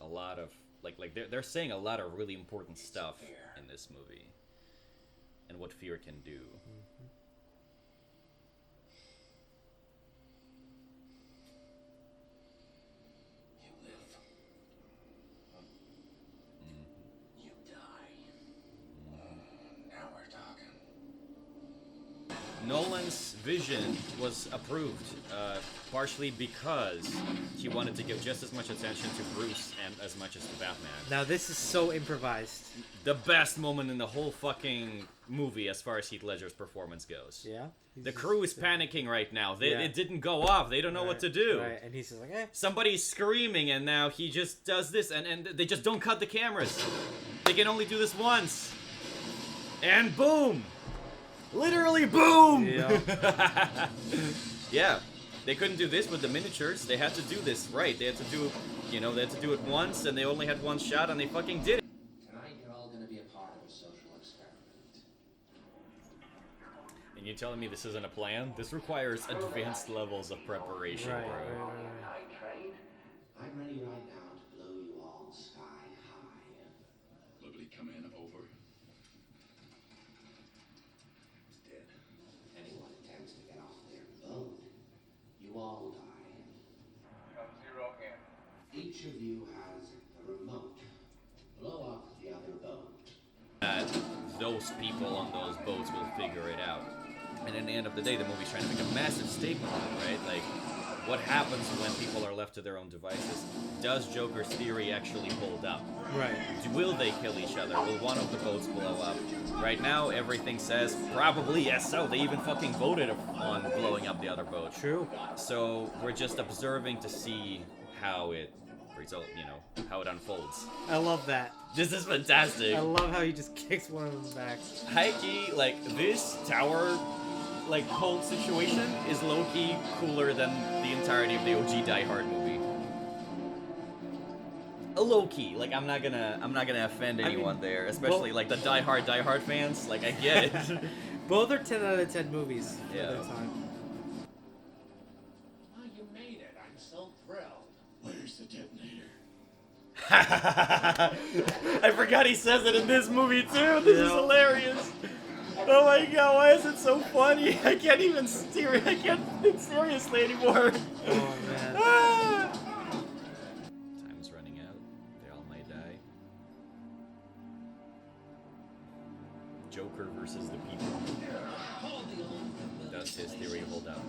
a lot of, like they're saying a lot of really important stuff in this movie. And what fear can do. You die. Now we're talking. Nolan's vision was approved, partially because he wanted to give just as much attention to Bruce and as much as to Batman. Now this is so improvised. The best moment in the whole fucking movie as far as Heath Ledger's performance goes. Yeah? The crew is panicking right now. Yeah. It didn't go off. They don't know what to do. Right, and he's just like, eh. Somebody's screaming and now he just does this and they just don't cut the cameras. They can only do this once. And boom! Literally boom! Yeah. Yeah. They couldn't do this with the miniatures. They had to do this right. They had to do, they had to do it once and they only had one shot and they fucking did it. Tonight you're all going to be a part of a social experiment. And you're telling me this isn't a plan? This requires advanced levels of preparation, bro. Night train. I'm ready right now to blow you all sky high. Liberty come in over. Dead. Anyone attempts to get off their boat, you all die. Zero in. Each of you has a remote. Blow up the other boat. That those people on those boats will figure it out. And at the end of the day, the movie's trying to make a massive statement, right? Like, what happens when people are left to their own devices? Does Joker's theory actually hold up? Right. Will they kill each other? Will one of the boats blow up? Right now, everything says probably yes. So they even fucking voted on blowing up the other boat. True. So we're just observing to see how it how it unfolds. I love that. This is fantastic. I love how he just kicks one of them back. High-key, like, this tower, like, whole situation is low-key cooler than the entirety of the OG Die Hard movie. Low-key, like, I'm not gonna offend anyone there, especially, like, the Die Hard fans. Like, I get it. Both are 10 out of 10 movies for Yeah. their time. Oh, you made it. I'm so thrilled. Where's the detonator? I forgot he says it in this movie too. This is hilarious. Oh my god, why is it so funny? I can't think seriously anymore. Oh man. Time's running out. They all might die. Joker versus the people. Does his theory hold up?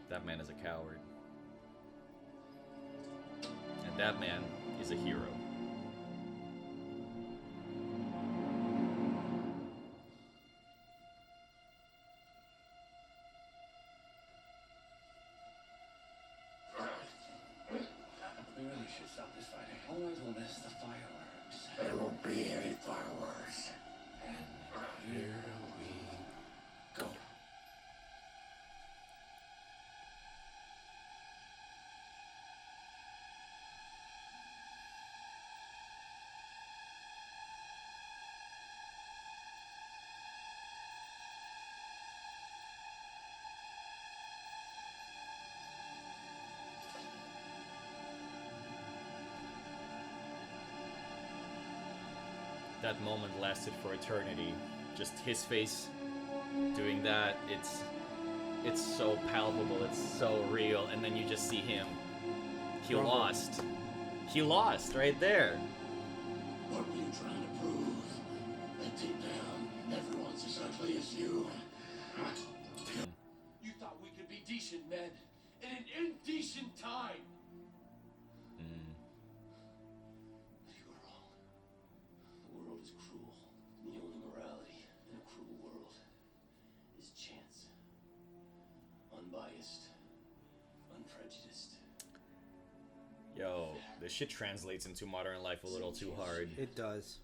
That man is a coward. And that man is a hero. We really should stop this fighting. Otherwise we'll miss the fireworks. There won't be any fireworks. And here we go. That moment lasted for eternity. Just his face doing that, it's so palpable, it's so real, and then you just see him He lost. He lost right there. What were you trying to prove? That deep down, everyone's exactly as you. You thought we could be decent men in an indecent time. But you were wrong. The world is cruel. And the only morality in a cruel world is chance. Unbiased. Unprejudiced. Yo, this shit translates into modern life a little too hard. It does.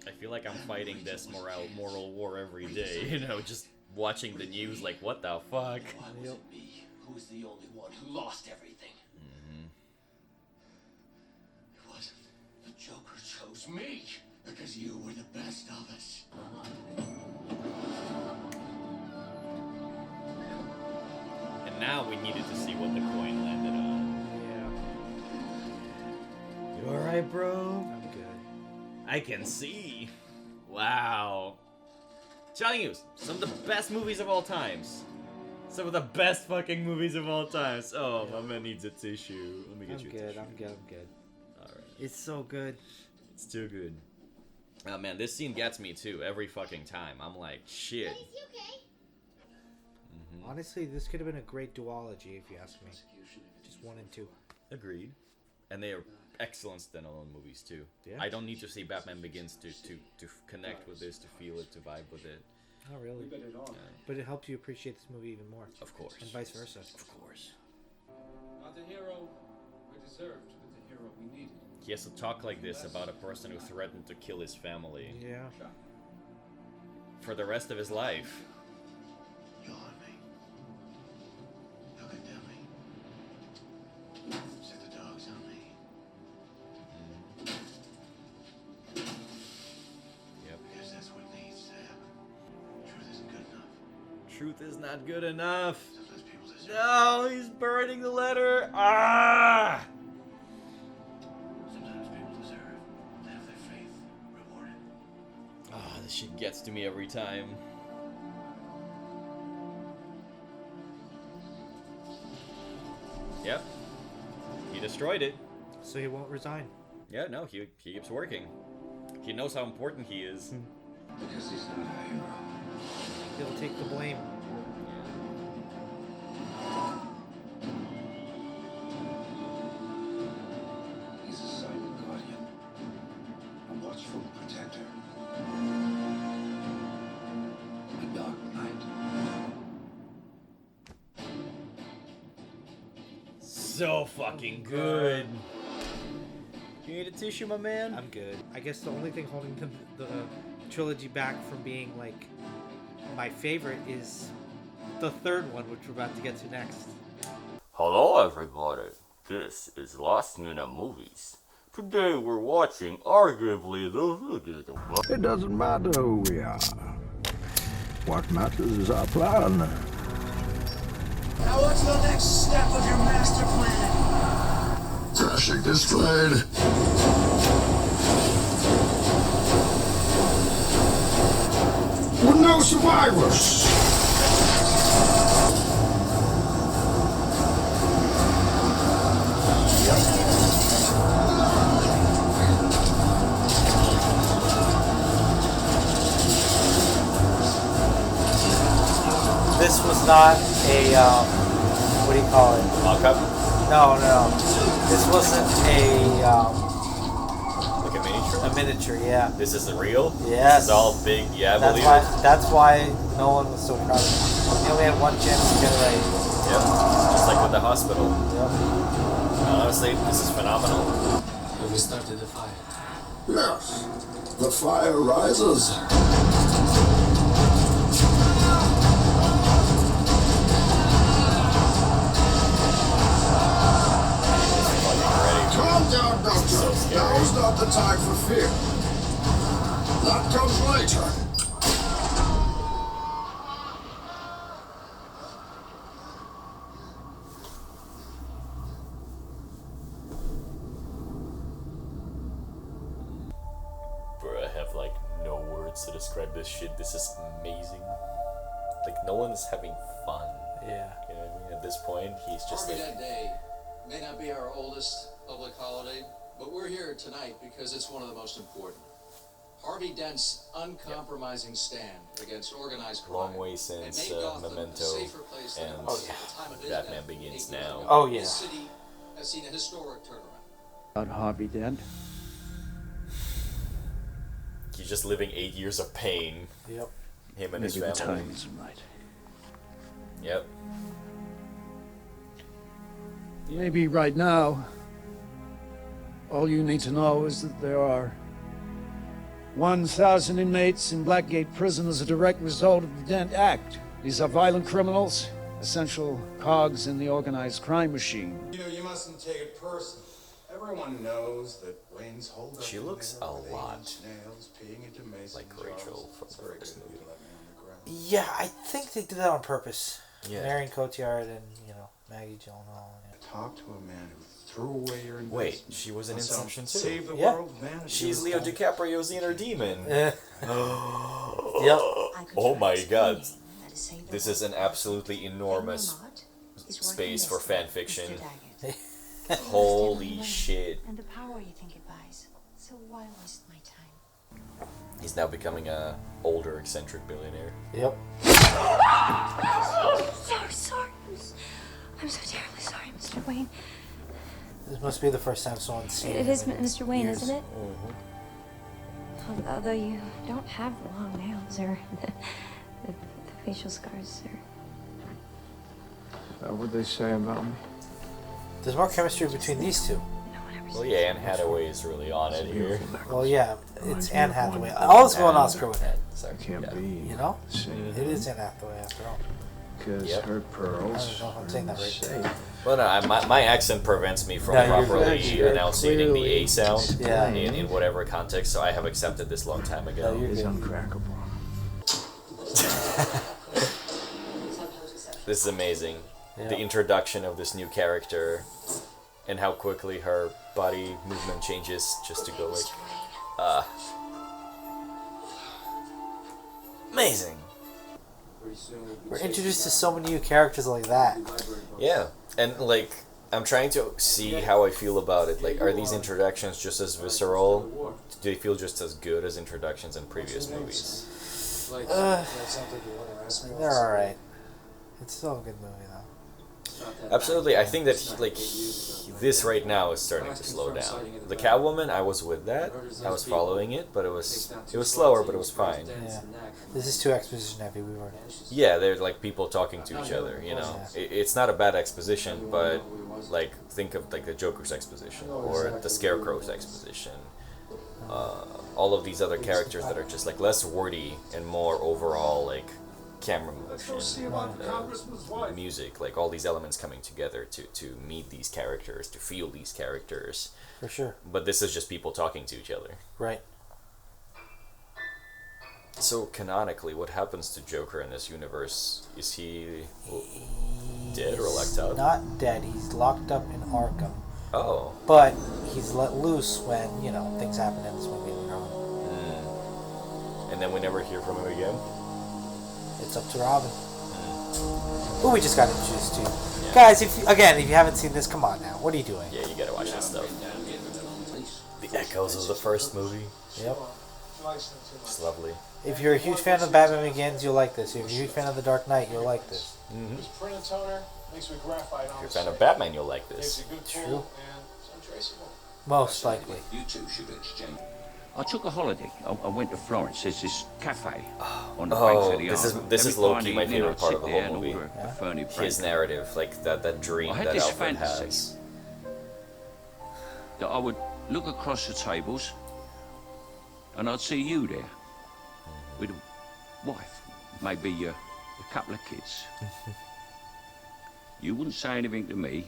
I feel like I'm fighting this moral war every day, you know, just watching the news like, what the fuck? Why was it me who was the only one who lost everything? It wasn't. The Joker chose me because you were the best of us. And now we needed to see what the coin landed on. Yeah. You alright, bro? I'm good. I can see. Wow. Telling you, some of the best movies of all times. Some of the best fucking movies of all times. Oh, my man needs a tissue. Let me get you a tissue. I'm good. Alright. It's so good. It's too good. Oh man, this scene gets me too every fucking time. I'm like, shit. Honestly, this could have been a great duology if you ask me. Just 1 and 2. Agreed. And they are excellent standalone movies too. Yeah. I don't need to see Batman Begins to connect with this, to feel it, to vibe with it. Not really. But it helps you appreciate this movie even more. Of course. And vice versa. Of course. Not the hero we deserved, but the hero we needed. He has to talk like this about a person who threatened to kill his family. Yeah. For the rest of his life. You'll hurt me. You'll condemn me. Set the dogs on me. Yep. Because that's what needs to happen. Truth isn't good enough. Truth is not good enough. Sometimes people deserve No, he's burning the letter. Ah! Sometimes people deserve to have their faith rewarded. Ah, this shit gets to me every time. Yep. He destroyed it. So he won't resign. Yeah, no, he keeps working. He knows how important he is. Because he's not a hero. He'll take the blame. He's a silent guardian. A watchful protector. A dark knight. So fucking good. You need a tissue, my man? I'm good. I guess the only thing holding the trilogy back from being like my favorite is the third one, which we're about to get to next. Hello everybody, this is Last Minute Movies. Today we're watching arguably the... It doesn't matter who we are. What matters is our plan. Now what's the next step of your master plan? Crashing this train. With no survivors. This was not a, what do you call it? Mock-up? No. This wasn't Like a miniature? a miniature, yeah. This is the real? Yes. This is all big, yeah, That's why Nolan was so proud of him. He only had one chance to get it right. Yep. Just like with the hospital. Yep. Honestly, this is phenomenal. When we started the fire. Yes, the fire rises. Calm down, Doctor. Now's not the time for fear. That comes later. Bro, I have like no words to describe this shit. This is amazing. Like, Nolan is having fun. Yeah. You know what I mean? At this point, he's just like... that day May not be our oldest public holiday, but we're here tonight because it's one of the most important. Harvey Dent's uncompromising stand against organized crime. Long way since Memento and Batman Begins now. Oh yeah. The city has seen a historic turnaround. About Harvey Dent. He's just living 8 years of pain. Yep. Him and Maybe his the family. time isn't right. Yep. Maybe right now, all you need to know is that there are 1,000 inmates in Blackgate Prison as a direct result of the Dent Act. These are violent criminals, essential cogs in the organized crime machine. You know, you mustn't take it personally. Everyone knows that Wayne's hold up. She looks a lot nails, peeing into mason like Rachel from the first movie. Yeah, I think they did that on purpose. Yeah. Marion Cotillard and, Maggie Gyllenhaal. Talk to a man who threw away your investment. Wait, she was in Inception too. Save the Yeah. world, man. She's Leo DiCaprio's inner demon. Yep. Oh my god. This is an absolutely enormous space for fan fiction. Holy shit. And the power you think it buys. So why waste my time? He's now becoming a older eccentric billionaire. Yep. Sorry. I'm so terribly sorry, Mr. Wayne. This must be the first time someone's seen It is Mr. Wayne, years. isn't it? Although you don't have the long nails or the facial scars, sir. What they say about me? There's more chemistry between these two. Well, yeah, Anne Hathaway is really on it here. Well, yeah, it's Anne Hathaway. All is going Oscar with it. Sorry, Can't be. You know? It is Anne Hathaway after all. Because Yep. her I pearls. don't know if I'm saying that right. Safe. Well, no, my accent prevents me from No, you're properly good. enunciating the A sound Yeah. in whatever context, so I have accepted this long time ago. No, you're It's good. uncrackable. This is amazing. Yeah. The introduction of this new character and how quickly her body movement changes just to go like, amazing. We're introduced to so many new characters like that. Yeah, and like I'm trying to see how I feel about it. Like, are these introductions just as visceral? Do they feel just as good as introductions in previous movies? They're alright. It's still a good movie, though. Absolutely, I think that this right now is starting to slow down. The Catwoman, I was with that. I was following it, but it was slower, but it was fine. Yeah. This is too exposition heavy. We were. Yeah, they're like people talking to each other. You know, it's not a bad exposition, but like think of like the Joker's exposition or the Scarecrow's exposition. All of these other characters that are just like less wordy and more overall like camera motion, music, like all these elements coming together to meet these characters, to feel these characters. For sure. But this is just people talking to each other. Right. So canonically, what happens to Joker in this universe? Is he dead or locked up? Not dead. He's locked up in Arkham. Oh. But he's let loose when, things happen in this movie later on. And then we never hear from him again? It's up to Robin. Who we just got introduced to. Yeah. Guys, if you haven't seen this, come on now. What are you doing? Yeah, you gotta watch this stuff. The echoes of the first movie. Yep. It's lovely. If you're a huge fan of Batman Begins, you'll like this. If you're a huge fan of The Dark Knight, you'll like this. Mm-hmm. This printer toner makes me graphite on If you're a fan of Batman, you'll like this. True. Most likely. You two should exchange. I took a holiday. I went to Florence. There's this cafe on the banks of the this is low-key my favorite part of the whole I'd movie. order a His narrative, like that dream I had that this Alfred fantasy has. that I would look across the tables and I'd see you there with a wife, maybe a couple of kids. You wouldn't say anything to me,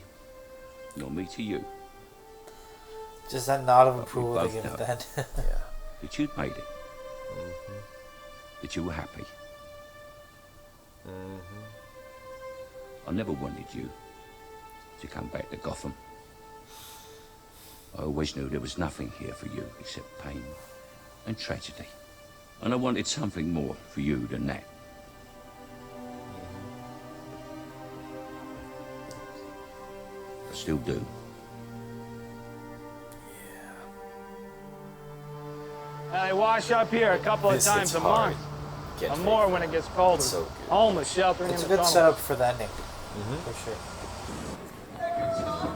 nor me to you. Just that nod of But we approval they both give know it then. that you'd made it. That you were happy. I never wanted you to come back to Gotham. I always knew there was nothing here for you except pain and tragedy. And I wanted something more for you than that. Still do. I wash up here a couple of times a month. And more when it gets colder. So Homeless sheltering It's a in the good tunnel. setup for the ending, for sure.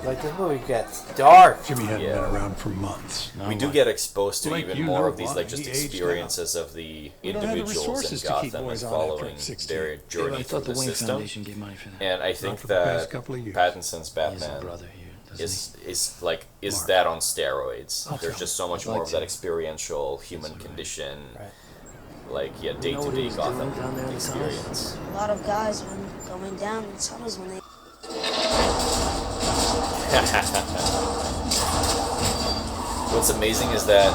Like this movie gets dark. Jimmy hadn't been around for months. We do get exposed to Like, even you more know of these why like just he aged experiences of the We don't have the individuals resources in to keep Gotham and boys on following after 16. their journey I thought through the the Wayne system. Foundation gave money for that. And I Not think for the past that couple of years. Pattinson's He has a Batman brother here, doesn't is that on steroids. I'll There's tell just so him. much I'd more like of that to. experiential human condition, like know what he day-to-day was Gotham doing down there in the tunnels? experience. A lot of guys were going down in the tunnels when they... What's amazing is that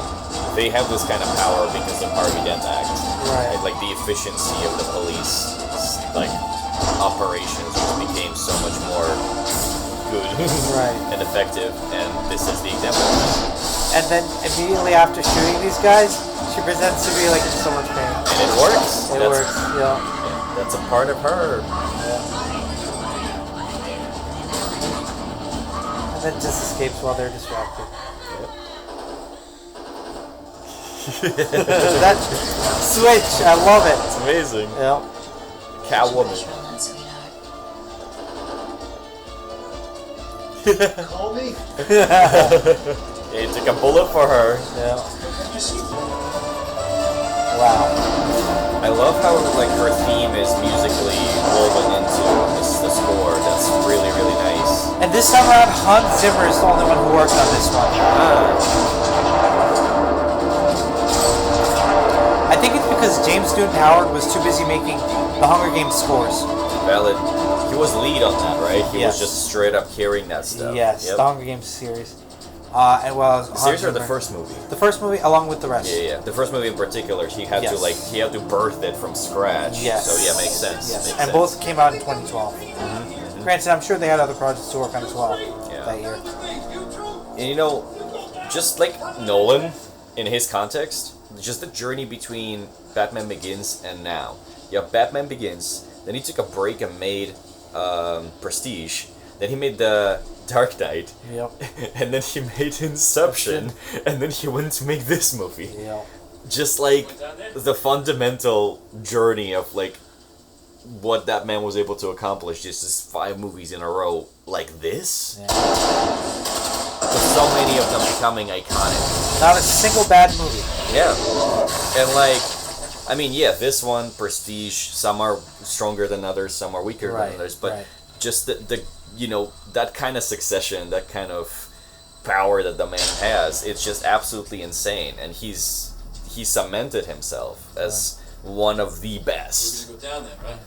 they have this kind of power because of Harvey Dent Act. Right. Like the efficiency of the police, like operations, just became so much more good and effective. And this is the example of that. And then immediately after shooting these guys, she pretends to be like in so much pain. And it works. It works. Yeah. That's a part of her. And then just escapes while they're distracted. That switch, I love it. It's amazing. Yeah. Catwoman. Call me? Yeah, he took a bullet for her. Yeah. Wow. I love how like her theme is musically woven into the score. That's really, really nice. And this time around, Hans Zimmer is the only one who worked on this one. I think it's because James Newton Howard was too busy making the Hunger Games scores. Valid. He was lead on that, right? He was just straight up carrying that stuff. Yes, Yep. the Hunger Games series. And well, The series or the first movie? The first movie, along with the rest. Yeah. The first movie in particular, he had to birth it from scratch. Yes. So yeah, makes sense. Yes. Makes And sense. both came out in 2012. Granted, I'm sure they had other projects to work on as well that year. And you know, just like Nolan, in his context, just the journey between Batman Begins and now. You have Batman Begins, then he took a break and made Prestige, then he made the Dark Knight, Yep. and then he made Inception, and then he went to make this movie. Yep. Just like the fundamental journey of like what that man was able to accomplish, just 5 movies in a row like this. Yeah. With so many of them becoming iconic. Not a single bad movie. Yeah. And like, I mean, yeah, this one, Prestige, some are stronger than others, some are weaker than others, but just the you know, that kind of succession, that kind of power that the man has, it's just absolutely insane. And he cemented himself as one of the best. We're gonna go down there, right?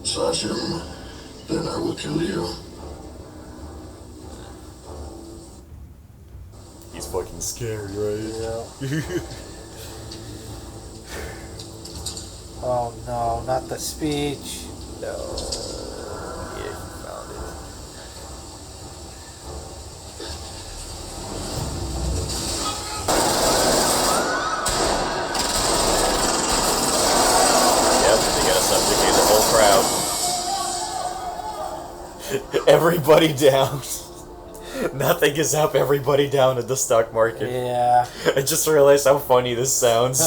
Touch him, then I will kill you. He's fucking scary, right? Yeah. Oh no, not the speech. No. Yeah, he found it. Yep, they gotta subjugate the whole crowd. Everybody down. Nothing is up, everybody down at the stock market. Yeah. I just realized how funny this sounds.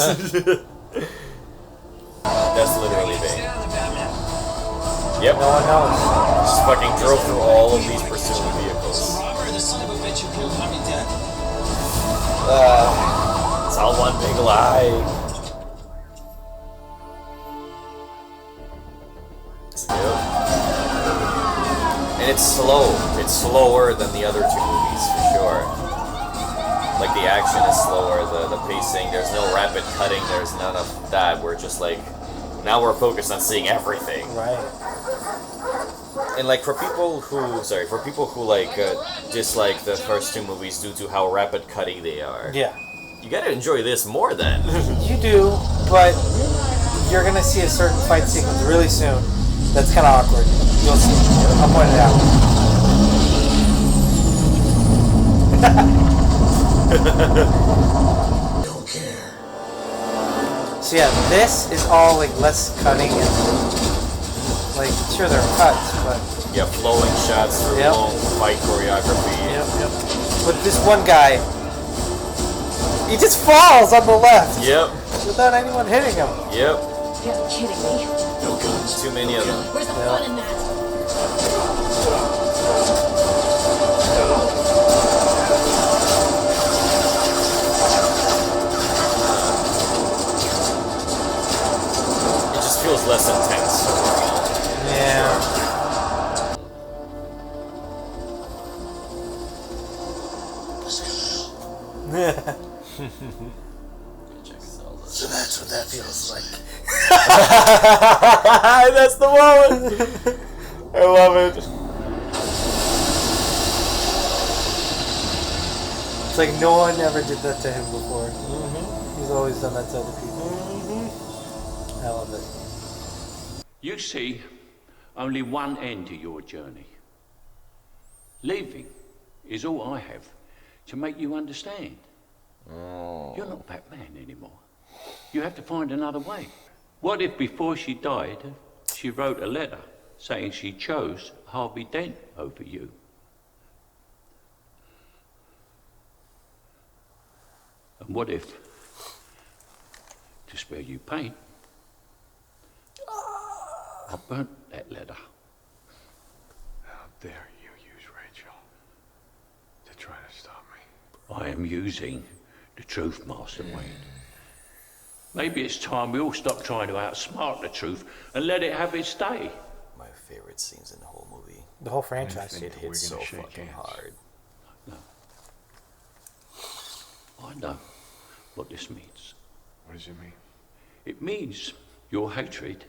That's literally Bane. Yep. No one knows. Just fucking drove through all of these pursuit vehicles. Robber, the son of a bitch who killed Harvey Dent. It's all one big lie. Yep. And it's slow. It's slower than the other 2 movies, for sure. Like, the action is slower, the pacing, there's no rapid cutting, there's none of that. We're just like, now we're focused on seeing everything. Right. And like, for people who like dislike the first 2 movies due to how rapid cutting they are. Yeah. You gotta enjoy this more then. You do, but you're gonna see a certain fight sequence really soon that's kind of awkward. You'll see. I'll point it out. Don't care. So yeah, this is all like less cutting and Like, sure, there are cuts, but... Yeah, flowing shots through long fight choreography. Yep. But this one guy, he just falls on the left. Yep. Without anyone hitting him. Yep. You're kidding me. No guns. Too many of them. Where's the fun in that? It just feels less intense. Yeah. So that's what that feels like. That's the moment. I love it. It's like no one ever did that to him before. He's always done that to other people. I love it. You see only one end to your journey. Leaving is all I have to make you understand. You're not Batman anymore. You have to find another way. What if before she died, she wrote a letter saying she chose Harvey Dent over you? And what if, to spare you pain, I burnt that letter? How dare you use Rachel to try to stop me? I am using the truth, Master Wayne. Maybe it's time we all stop trying to outsmart the truth and let it have its day. My favorite scenes in the whole movie. The whole franchise. It hits so fucking hard. No. I know what this means. What does it mean? It means your hatred,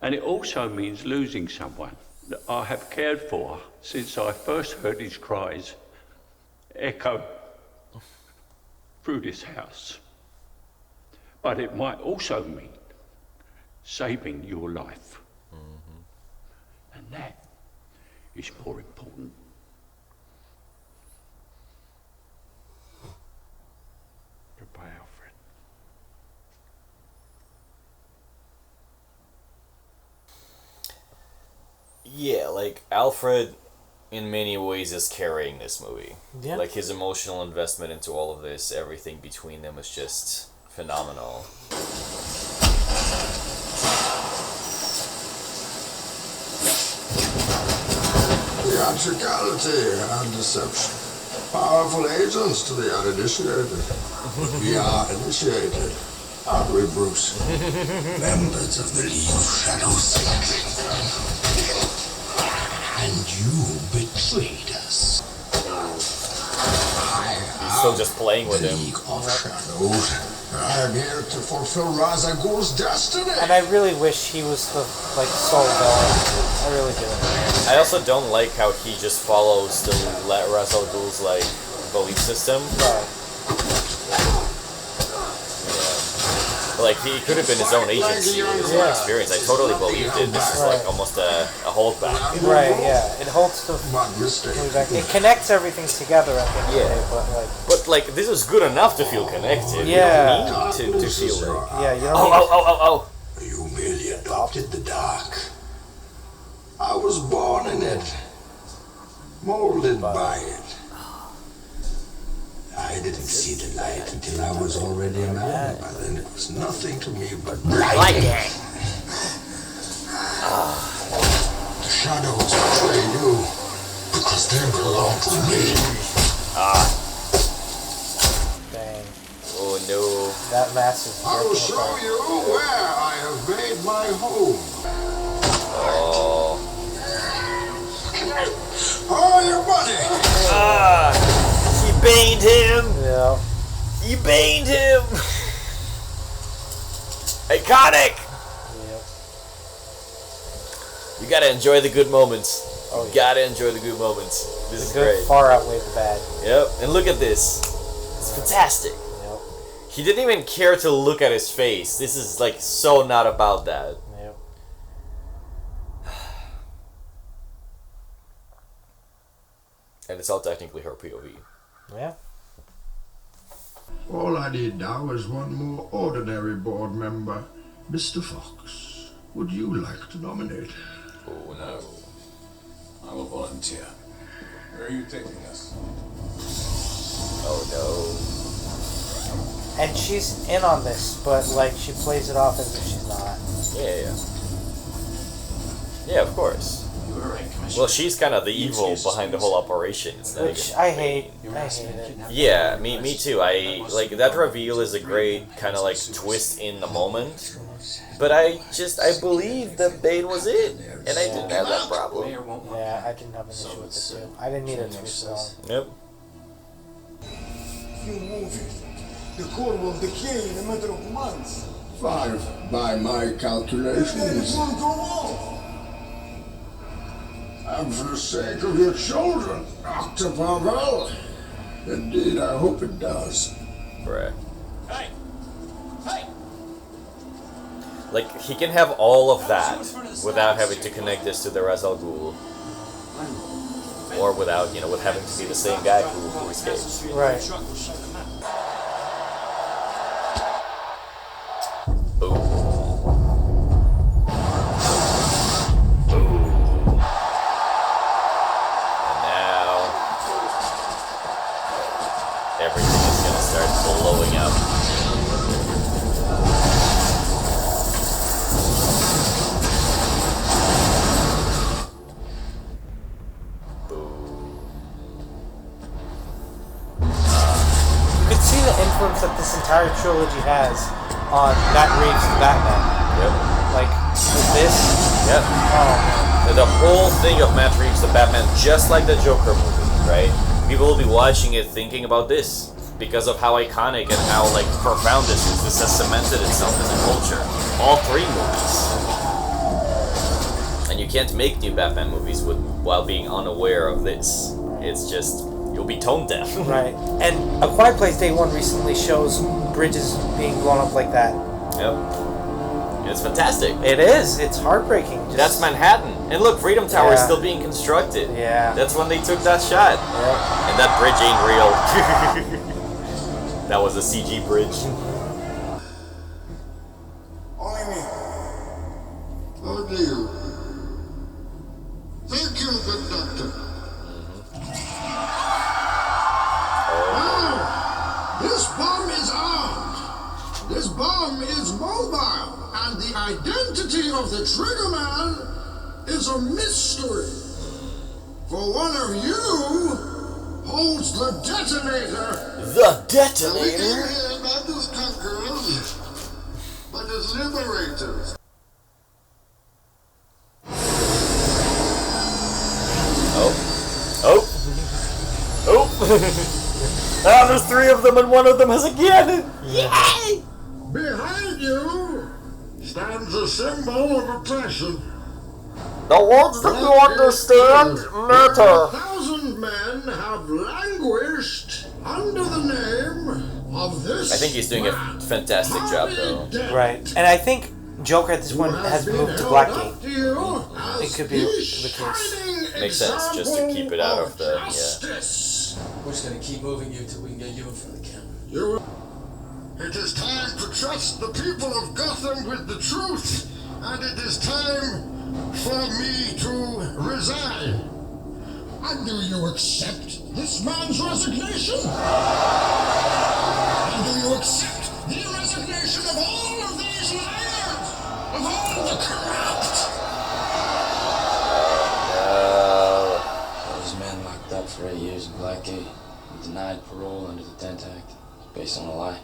and it also means losing someone that I have cared for since I first heard his cries echo through this house. But it might also mean saving your life. And that is more important. Goodbye, Alfred. Yeah, like Alfred in many ways is carrying this movie. Yeah. Like his emotional investment into all of this, everything between them is just phenomenal. Theatricality and deception. Powerful agents to the uninitiated. We are initiated, aren't we, Bruce? Members of the League of Shadows. And you betrayed us. He's still just playing with him. League of Shadows. I am here to fulfill Ra's al Ghul's destiny. And I really wish he was the sole villain. I really do. I also don't like how he just follows the Ra's al Ghul's belief system. Right. Yeah. Like he could have been his own agency, his own experience. I totally believed it. This is like almost a holdback. Right, yeah. It holds the movie back. It connects everything together at the end of the day, But this is good enough to feel connected. Yeah. You don't need to feel like... Yeah, you don't need You merely adopted the dark. I was born in it. Molded by it. I didn't see the light until I was already a man. By then it was nothing to me but blinding. The shadows betray you because they belong to me. Dang. Oh no. That massive. I will show you where I have made my home. Oh. Oh, your money! He baned him! Yeah. He baned him! Iconic! Yep. You gotta enjoy the good moments. Oh, You gotta enjoy the good moments. This is The good great. far outweigh the bad. Yep, and look at this. It's fantastic. Yep. He didn't even care to look at his face. This is so not about that. Yep. And it's all technically her POV. Yeah. All I need now is one more ordinary board member. Mr. Fox, would you like to nominate? Oh no. I will volunteer. Where are you taking us? Oh no. And she's in on this, but like she plays it off as if she's not. Yeah. Yeah, of course. Well, she's kind of the evil behind the whole operation. Which I hate. I hate it. Yeah, me too. I like that reveal is a great kind of like twist in the moment. But I believe that Bane was it, and I didn't have that problem. Yeah, I didn't have an issue with it too. I didn't need a twist at all. Yep. You move it. The core will decay in a matter of months. 5, by my calculations. It won't go off. And for the sake of your children, Dr. Pavel. Indeed, I hope it does. Bruh. Hey! Hey! Like, he can have all of that without having to connect this to the Ra's al Ghul. Or without, with having to be the same guy who escapes. Right. Everything is gonna start blowing up. You could see the influence that this entire trilogy has on Matt Reeves' Batman. Yep. Like, with this. Yep. Oh, the whole thing of Matt Reeves, the Batman, just like the Joker movie, right? People will be watching it thinking about this because of how iconic and how like profound this is. This has cemented itself as a culture. All 3 movies. And you can't make new Batman movies while being unaware of this. It's just, you'll be tone deaf. Right. And A Quiet Place Day 1 recently shows bridges being blown up like that. Yep. It's fantastic. It is. It's heartbreaking. That's Manhattan. And look, Freedom Tower is still being constructed. Yeah. That's when they took that shot. Yep. And that bridge ain't real. That was a CG bridge. Only me. Oh dear. Thank you, good doctor. Ah, this bomb is armed. This bomb is mobile. And the identity of the triggerman is a mystery. For one of you holds the detonator. The detonator? We came here not as conquerors, but as liberators. Ah, there's 3 of them and one of them has a cannon. Yay! Behind you stands a symbol of oppression. The words that you understand matter. 1,000 men have languished under the name of this. I think he's doing a fantastic job, though. Right. And I think Joker at this point has moved to Blackgate. It could be the case. Makes sense, just to keep it out of the, We're just gonna keep moving you till we can get you in front of the camera. It is time to trust the people of Gotham with the truth, and it is time for me to resign. And do you accept this man's resignation? And do you accept the resignation of all of these liars? Of all the corrupt? Those men locked up for 8 years in Blackgate and denied parole under the Dent Act based on a lie.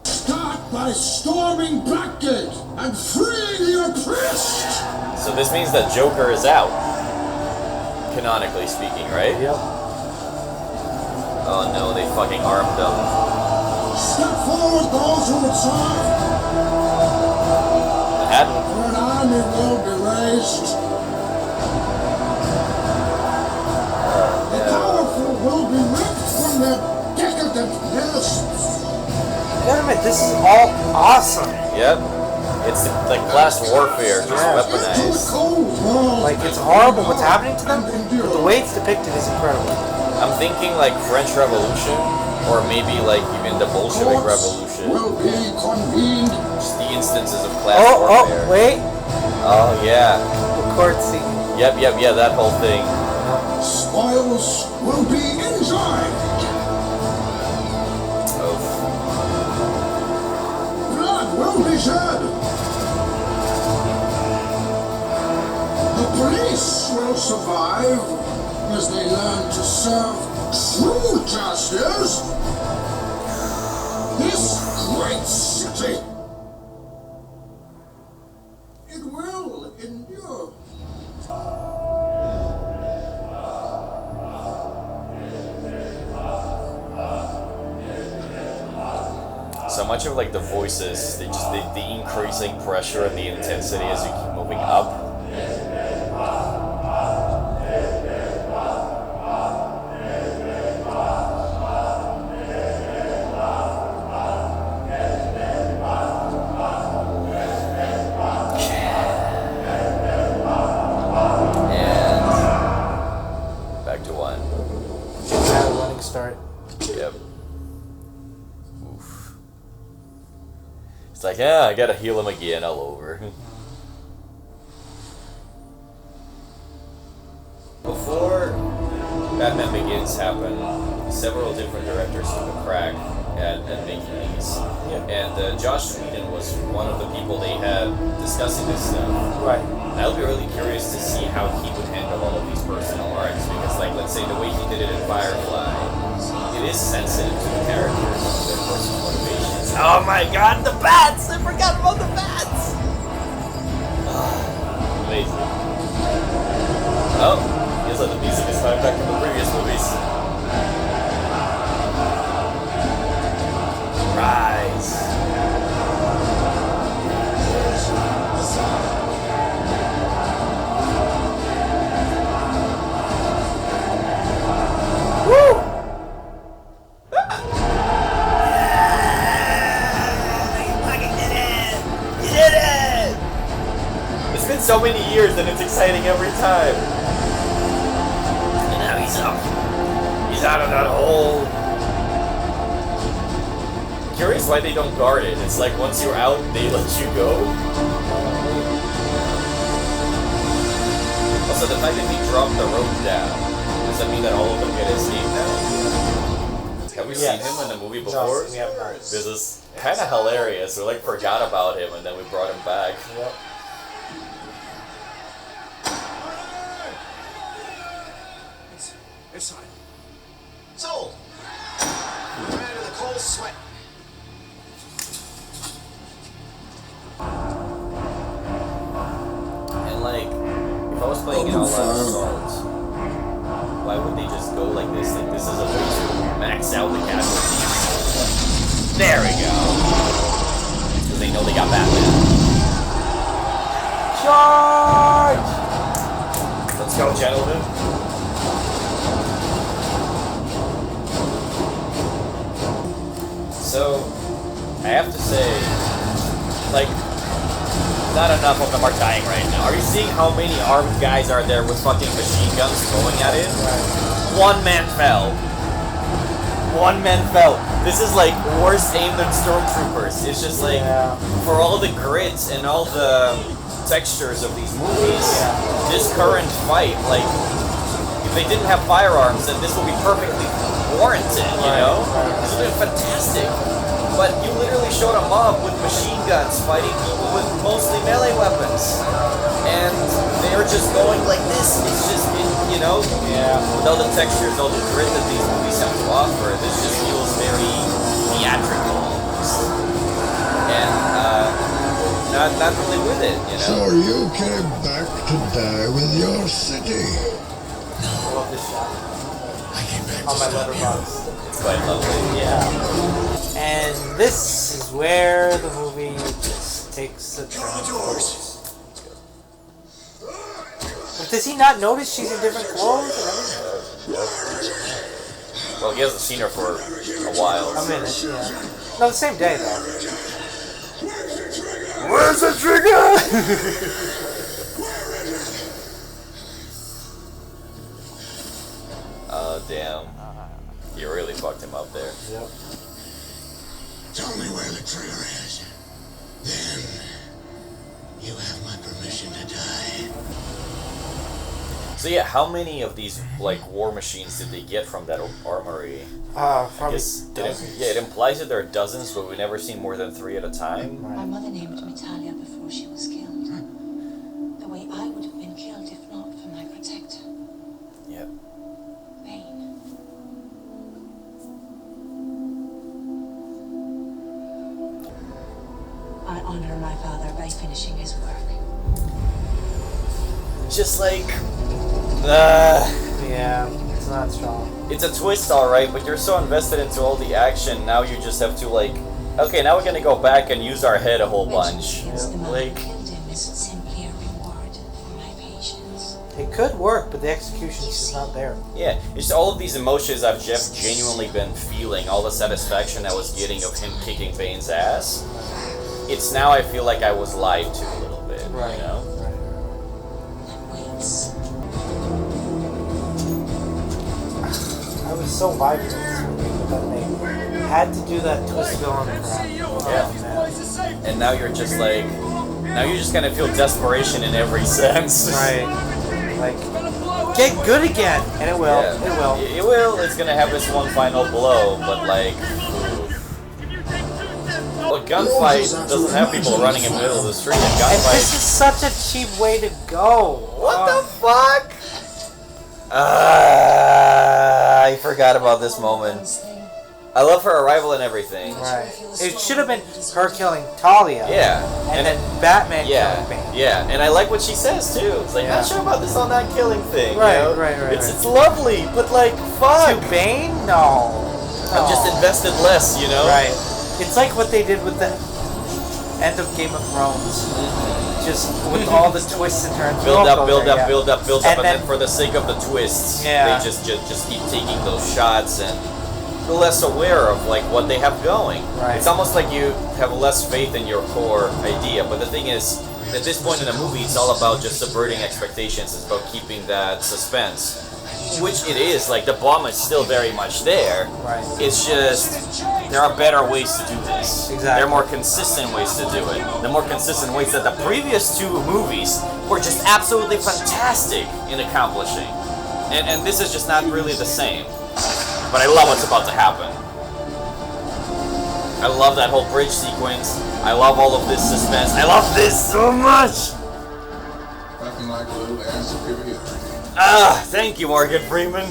Start by storming Blackgate and freeing the oppressed! So this means that Joker is out. Canonically speaking, right? Yep. Oh no, they fucking armed them. Step forward, those who would serve! For an army will be raised. The powerful will be ripped from their decadent nests. I gotta admit, this is all awesome. Yep. It's like class warfare, just weaponized. Like, it's horrible what's happening to them, but the way it's depicted is incredible. I'm thinking like French Revolution, or maybe like even the Bolshevik Revolution. Just the instances of class warfare. Oh, wait. Oh, yeah. court scene. Yep, that whole thing. Spoils will be enjoyed. Blood will be shed. The police will survive as they learn to serve true justice. This great city, it will endure. So much of like the voices, the increasing pressure and the intensity as you keep moving up. And back to one. Running start. Yep. It's like, yeah, I gotta heal him again all over. Before Batman Begins happened, several different directors took a crack at making these. Yeah. And Josh Whedon was one of the people they had discussing this stuff. Right. I'll be really curious to see how he would handle all of these personal arcs, because like, let's say the way he did it in Firefly, it is sensitive to the characters, their personal motivations. Oh my god, the bats! I forgot about the bats! Amazing. Oh, here's like the music is coming back from the previous movies. Rise. Woo! It's been so many years and it's exciting every time. And now he's up. He's out of that hole. Curious why they don't guard it. It's like once you're out, they let you go. Also, the fact that he dropped the rope down, does that mean that all of them get escape now? Have we seen him in the movie before? We have not. This is kind of hilarious. We like forgot about him and then we brought him back. Yep. It's fine. Sold. I'm out of the cold sweat. And like, if I was playing it all out of cards, why would they just go like this? Like, this is a way to max out the casualties. There we go. Because they know they got Batman. Charge! Let's go, gentlemen. So, I have to say, like, not enough of them are dying right now. Are you seeing how many armed guys are there with fucking machine guns going at it? One man fell. One man fell. This is like worse aim than stormtroopers. It's just like, for all the grids and all the textures of these movies, this current fight, like, if they didn't have firearms, then this would be perfectly warranted, you know? This would be fantastic. But you literally showed a mob with machine guns fighting people with mostly melee weapons. And they're just going like this. It's just, you know? Yeah. With all the textures, all the grit that these movies have to offer, this just feels very theatrical almost. And, not really with it, you know? So you came back to die with your city? I love this shot. I came back on my letterbox. It's quite lovely. Yeah. And this is where the movie just takes a turn. But does he not notice she's in different clothes and everything? Well, he hasn't seen her for a while. A minute, yeah. No, the same day, though. Where's the trigger? Oh, damn. You really fucked him up there. Yep. Tell me where the trigger is. Then you have my permission to die. So yeah, how many of these like war machines did they get from that armory? Probably it implies that there are dozens, but we've never seen more than 3 at a time. My mother named me Talia before she was killed. The way I would have been killed if not for my protector. Yep. Pain. I honor my father by finishing his work. Just like, yeah, it's not strong. It's a twist, alright, but you're so invested into all the action, now you just have to like, okay, now we're gonna go back and use our head a whole bunch. Like, Simply a reward for my patience. It could work, but the execution's just not there. yeah, it's all of these emotions I've just genuinely been feeling, all the satisfaction I was getting of him kicking Bane's ass. It's now I feel like I was lied to a little bit, Right. you know? I was so vibing with this movie, but then they had to do that twist villain crap. Yeah. And now you're just like, now you just kind of feel desperation in every sense. Right. Like, get good again! And it will. Yeah. It will. It will. It's gonna have this one final blow, but like, well, a gunfight doesn't have people running in the middle of the street. A And gunfight. this is such a cheap way to go. What the fuck? I forgot about this moment. I love her arrival and everything. Right. It should have been her killing Talia. Yeah. And then Batman killing Bane. Yeah, and I like what she says too. It's like, not sure about this all not killing thing. Right, you know? right. It's lovely, but like, fuck. To Bane? No. I'm just invested less, you know? Right. It's like what they did with the end of Game of Thrones. Just with all the twists and turns. Build up, And and then for the sake of the twists, Yeah. they just keep taking those shots and you're less aware of like what they have going. Right. It's almost like you have less faith in your core idea. But the thing is, at this point in the movie, it's all about just subverting expectations. It's about keeping that suspense, which it is. Like the bomb is still very much there. Right. It's just there are better ways to do this. Exactly. There are more consistent ways to do it. The more consistent ways that the previous 2 movies were just absolutely fantastic in accomplishing. And this is just not really the same. But I love what's about to happen. I love that whole bridge sequence. I love all of this suspense. I love this so much! Nothing like a little air superiority. Ah, thank you, Morgan Freeman.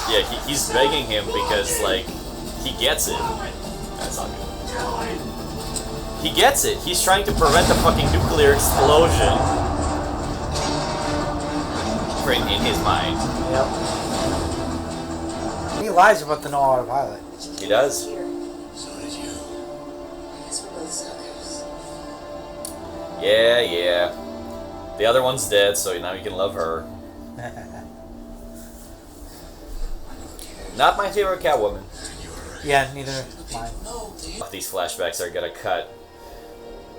Yeah, he's begging him because, like, he gets it. That's not good. He gets it. He's trying to prevent a fucking nuclear explosion. In his mind. Yep. He lies about the no autopilot. He does. So did you. I guess we're both suckers. Yeah. The other one's dead, so now you can love her. Not my favorite Catwoman. Yeah, neither mine. These flashbacks are gonna cut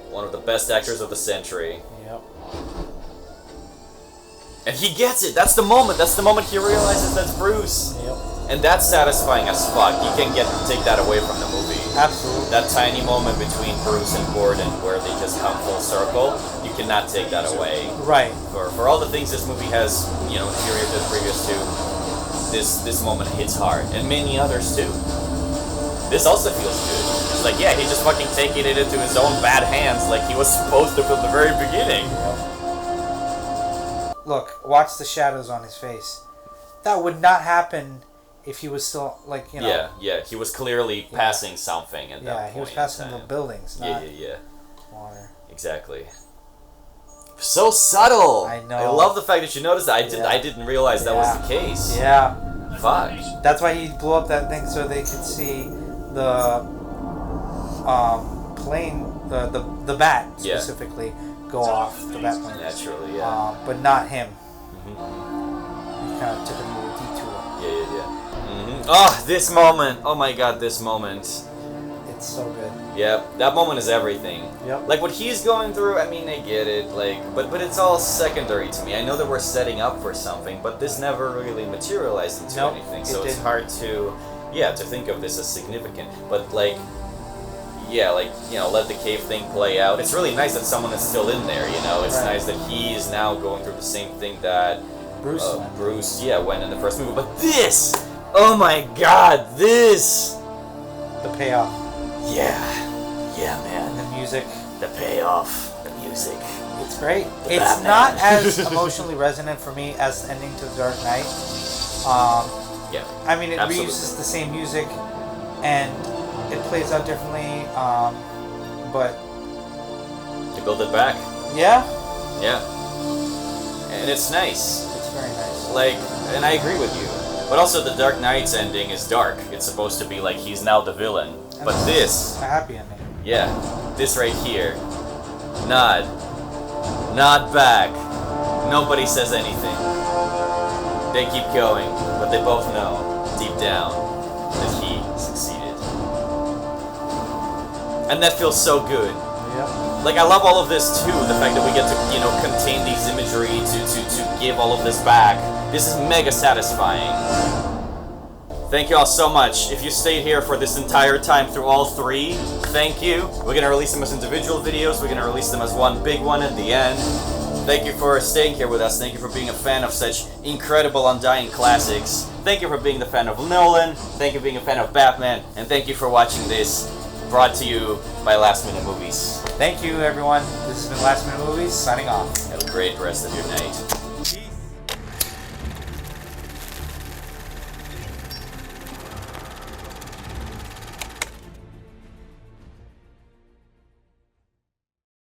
one of the best actors of the century. Yep. And he gets it. That's the moment. That's the moment he realizes that's Bruce. Yep. And that's satisfying as fuck. You can take that away from the movie. Absolutely. That tiny moment between Bruce and Gordon where they just come full circle, you cannot take that away. Right. For all the things this movie has, you know, inferior to the previous 2, this moment hits hard. And many others too. This also feels good. It's like, yeah, he's just fucking taking it into his own bad hands like he was supposed to from the very beginning. Look, watch the shadows on his face. That would not happen if he was still, like, you know. Yeah, he was clearly passing something at that point. Yeah, he was passing the buildings, not water. Exactly. So subtle! I know. I love the fact that you noticed that. I didn't realize that was the case. Yeah. Fuck. That's why he blew up that thing so they could see the plane, the bat specifically, go off the bat plane. Naturally, yeah. But not him. He kind of took a little detour. Yeah. Oh, this moment! Oh my god, this moment. It's so good. Yep, that moment is everything. Yep. Like what he's going through, I mean, I get it. Like, but it's all secondary to me. I know that we're setting up for something, but this never really materialized into anything. So it's hard to think of this as significant. But like, yeah, like, you know, let the cave thing play out. It's really nice that someone is still in there, you know. It's nice that he is now going through the same thing that Bruce, went in the first movie. But this, oh my God, this, the payoff. Yeah, man. The music, the payoff, the music. It's great. The it's Batman. not as emotionally resonant for me as the ending to The Dark Knight. Yeah. I mean, it absolutely. reuses the same music, and it plays out differently. But You build it back. yeah, Yeah. And it's nice. it's very nice. Like, and I agree with you. But also, the Dark Knight's ending is dark. It's supposed to be like he's now the villain. But this, a happy ending. yeah, this right here, nod back. Nobody says anything. They keep going, but they both know deep down that he succeeded. And that feels so good. Yeah. Like, I love all of this too, the fact that we get to, you know, contain these imagery to give all of this back. This is mega satisfying. Thank you all so much. If you stayed here for this entire time through all three, thank you. We're gonna release them as individual videos, we're gonna release them as one big one at the end. Thank you for staying here with us. Thank you for being a fan of such incredible, undying classics. Thank you for being the fan of Nolan. Thank you for being a fan of Batman. And thank you for watching this, brought to you by Last Minute Movies. Thank you, everyone. This has been Last Minute Movies, signing off. Have a great rest of your night.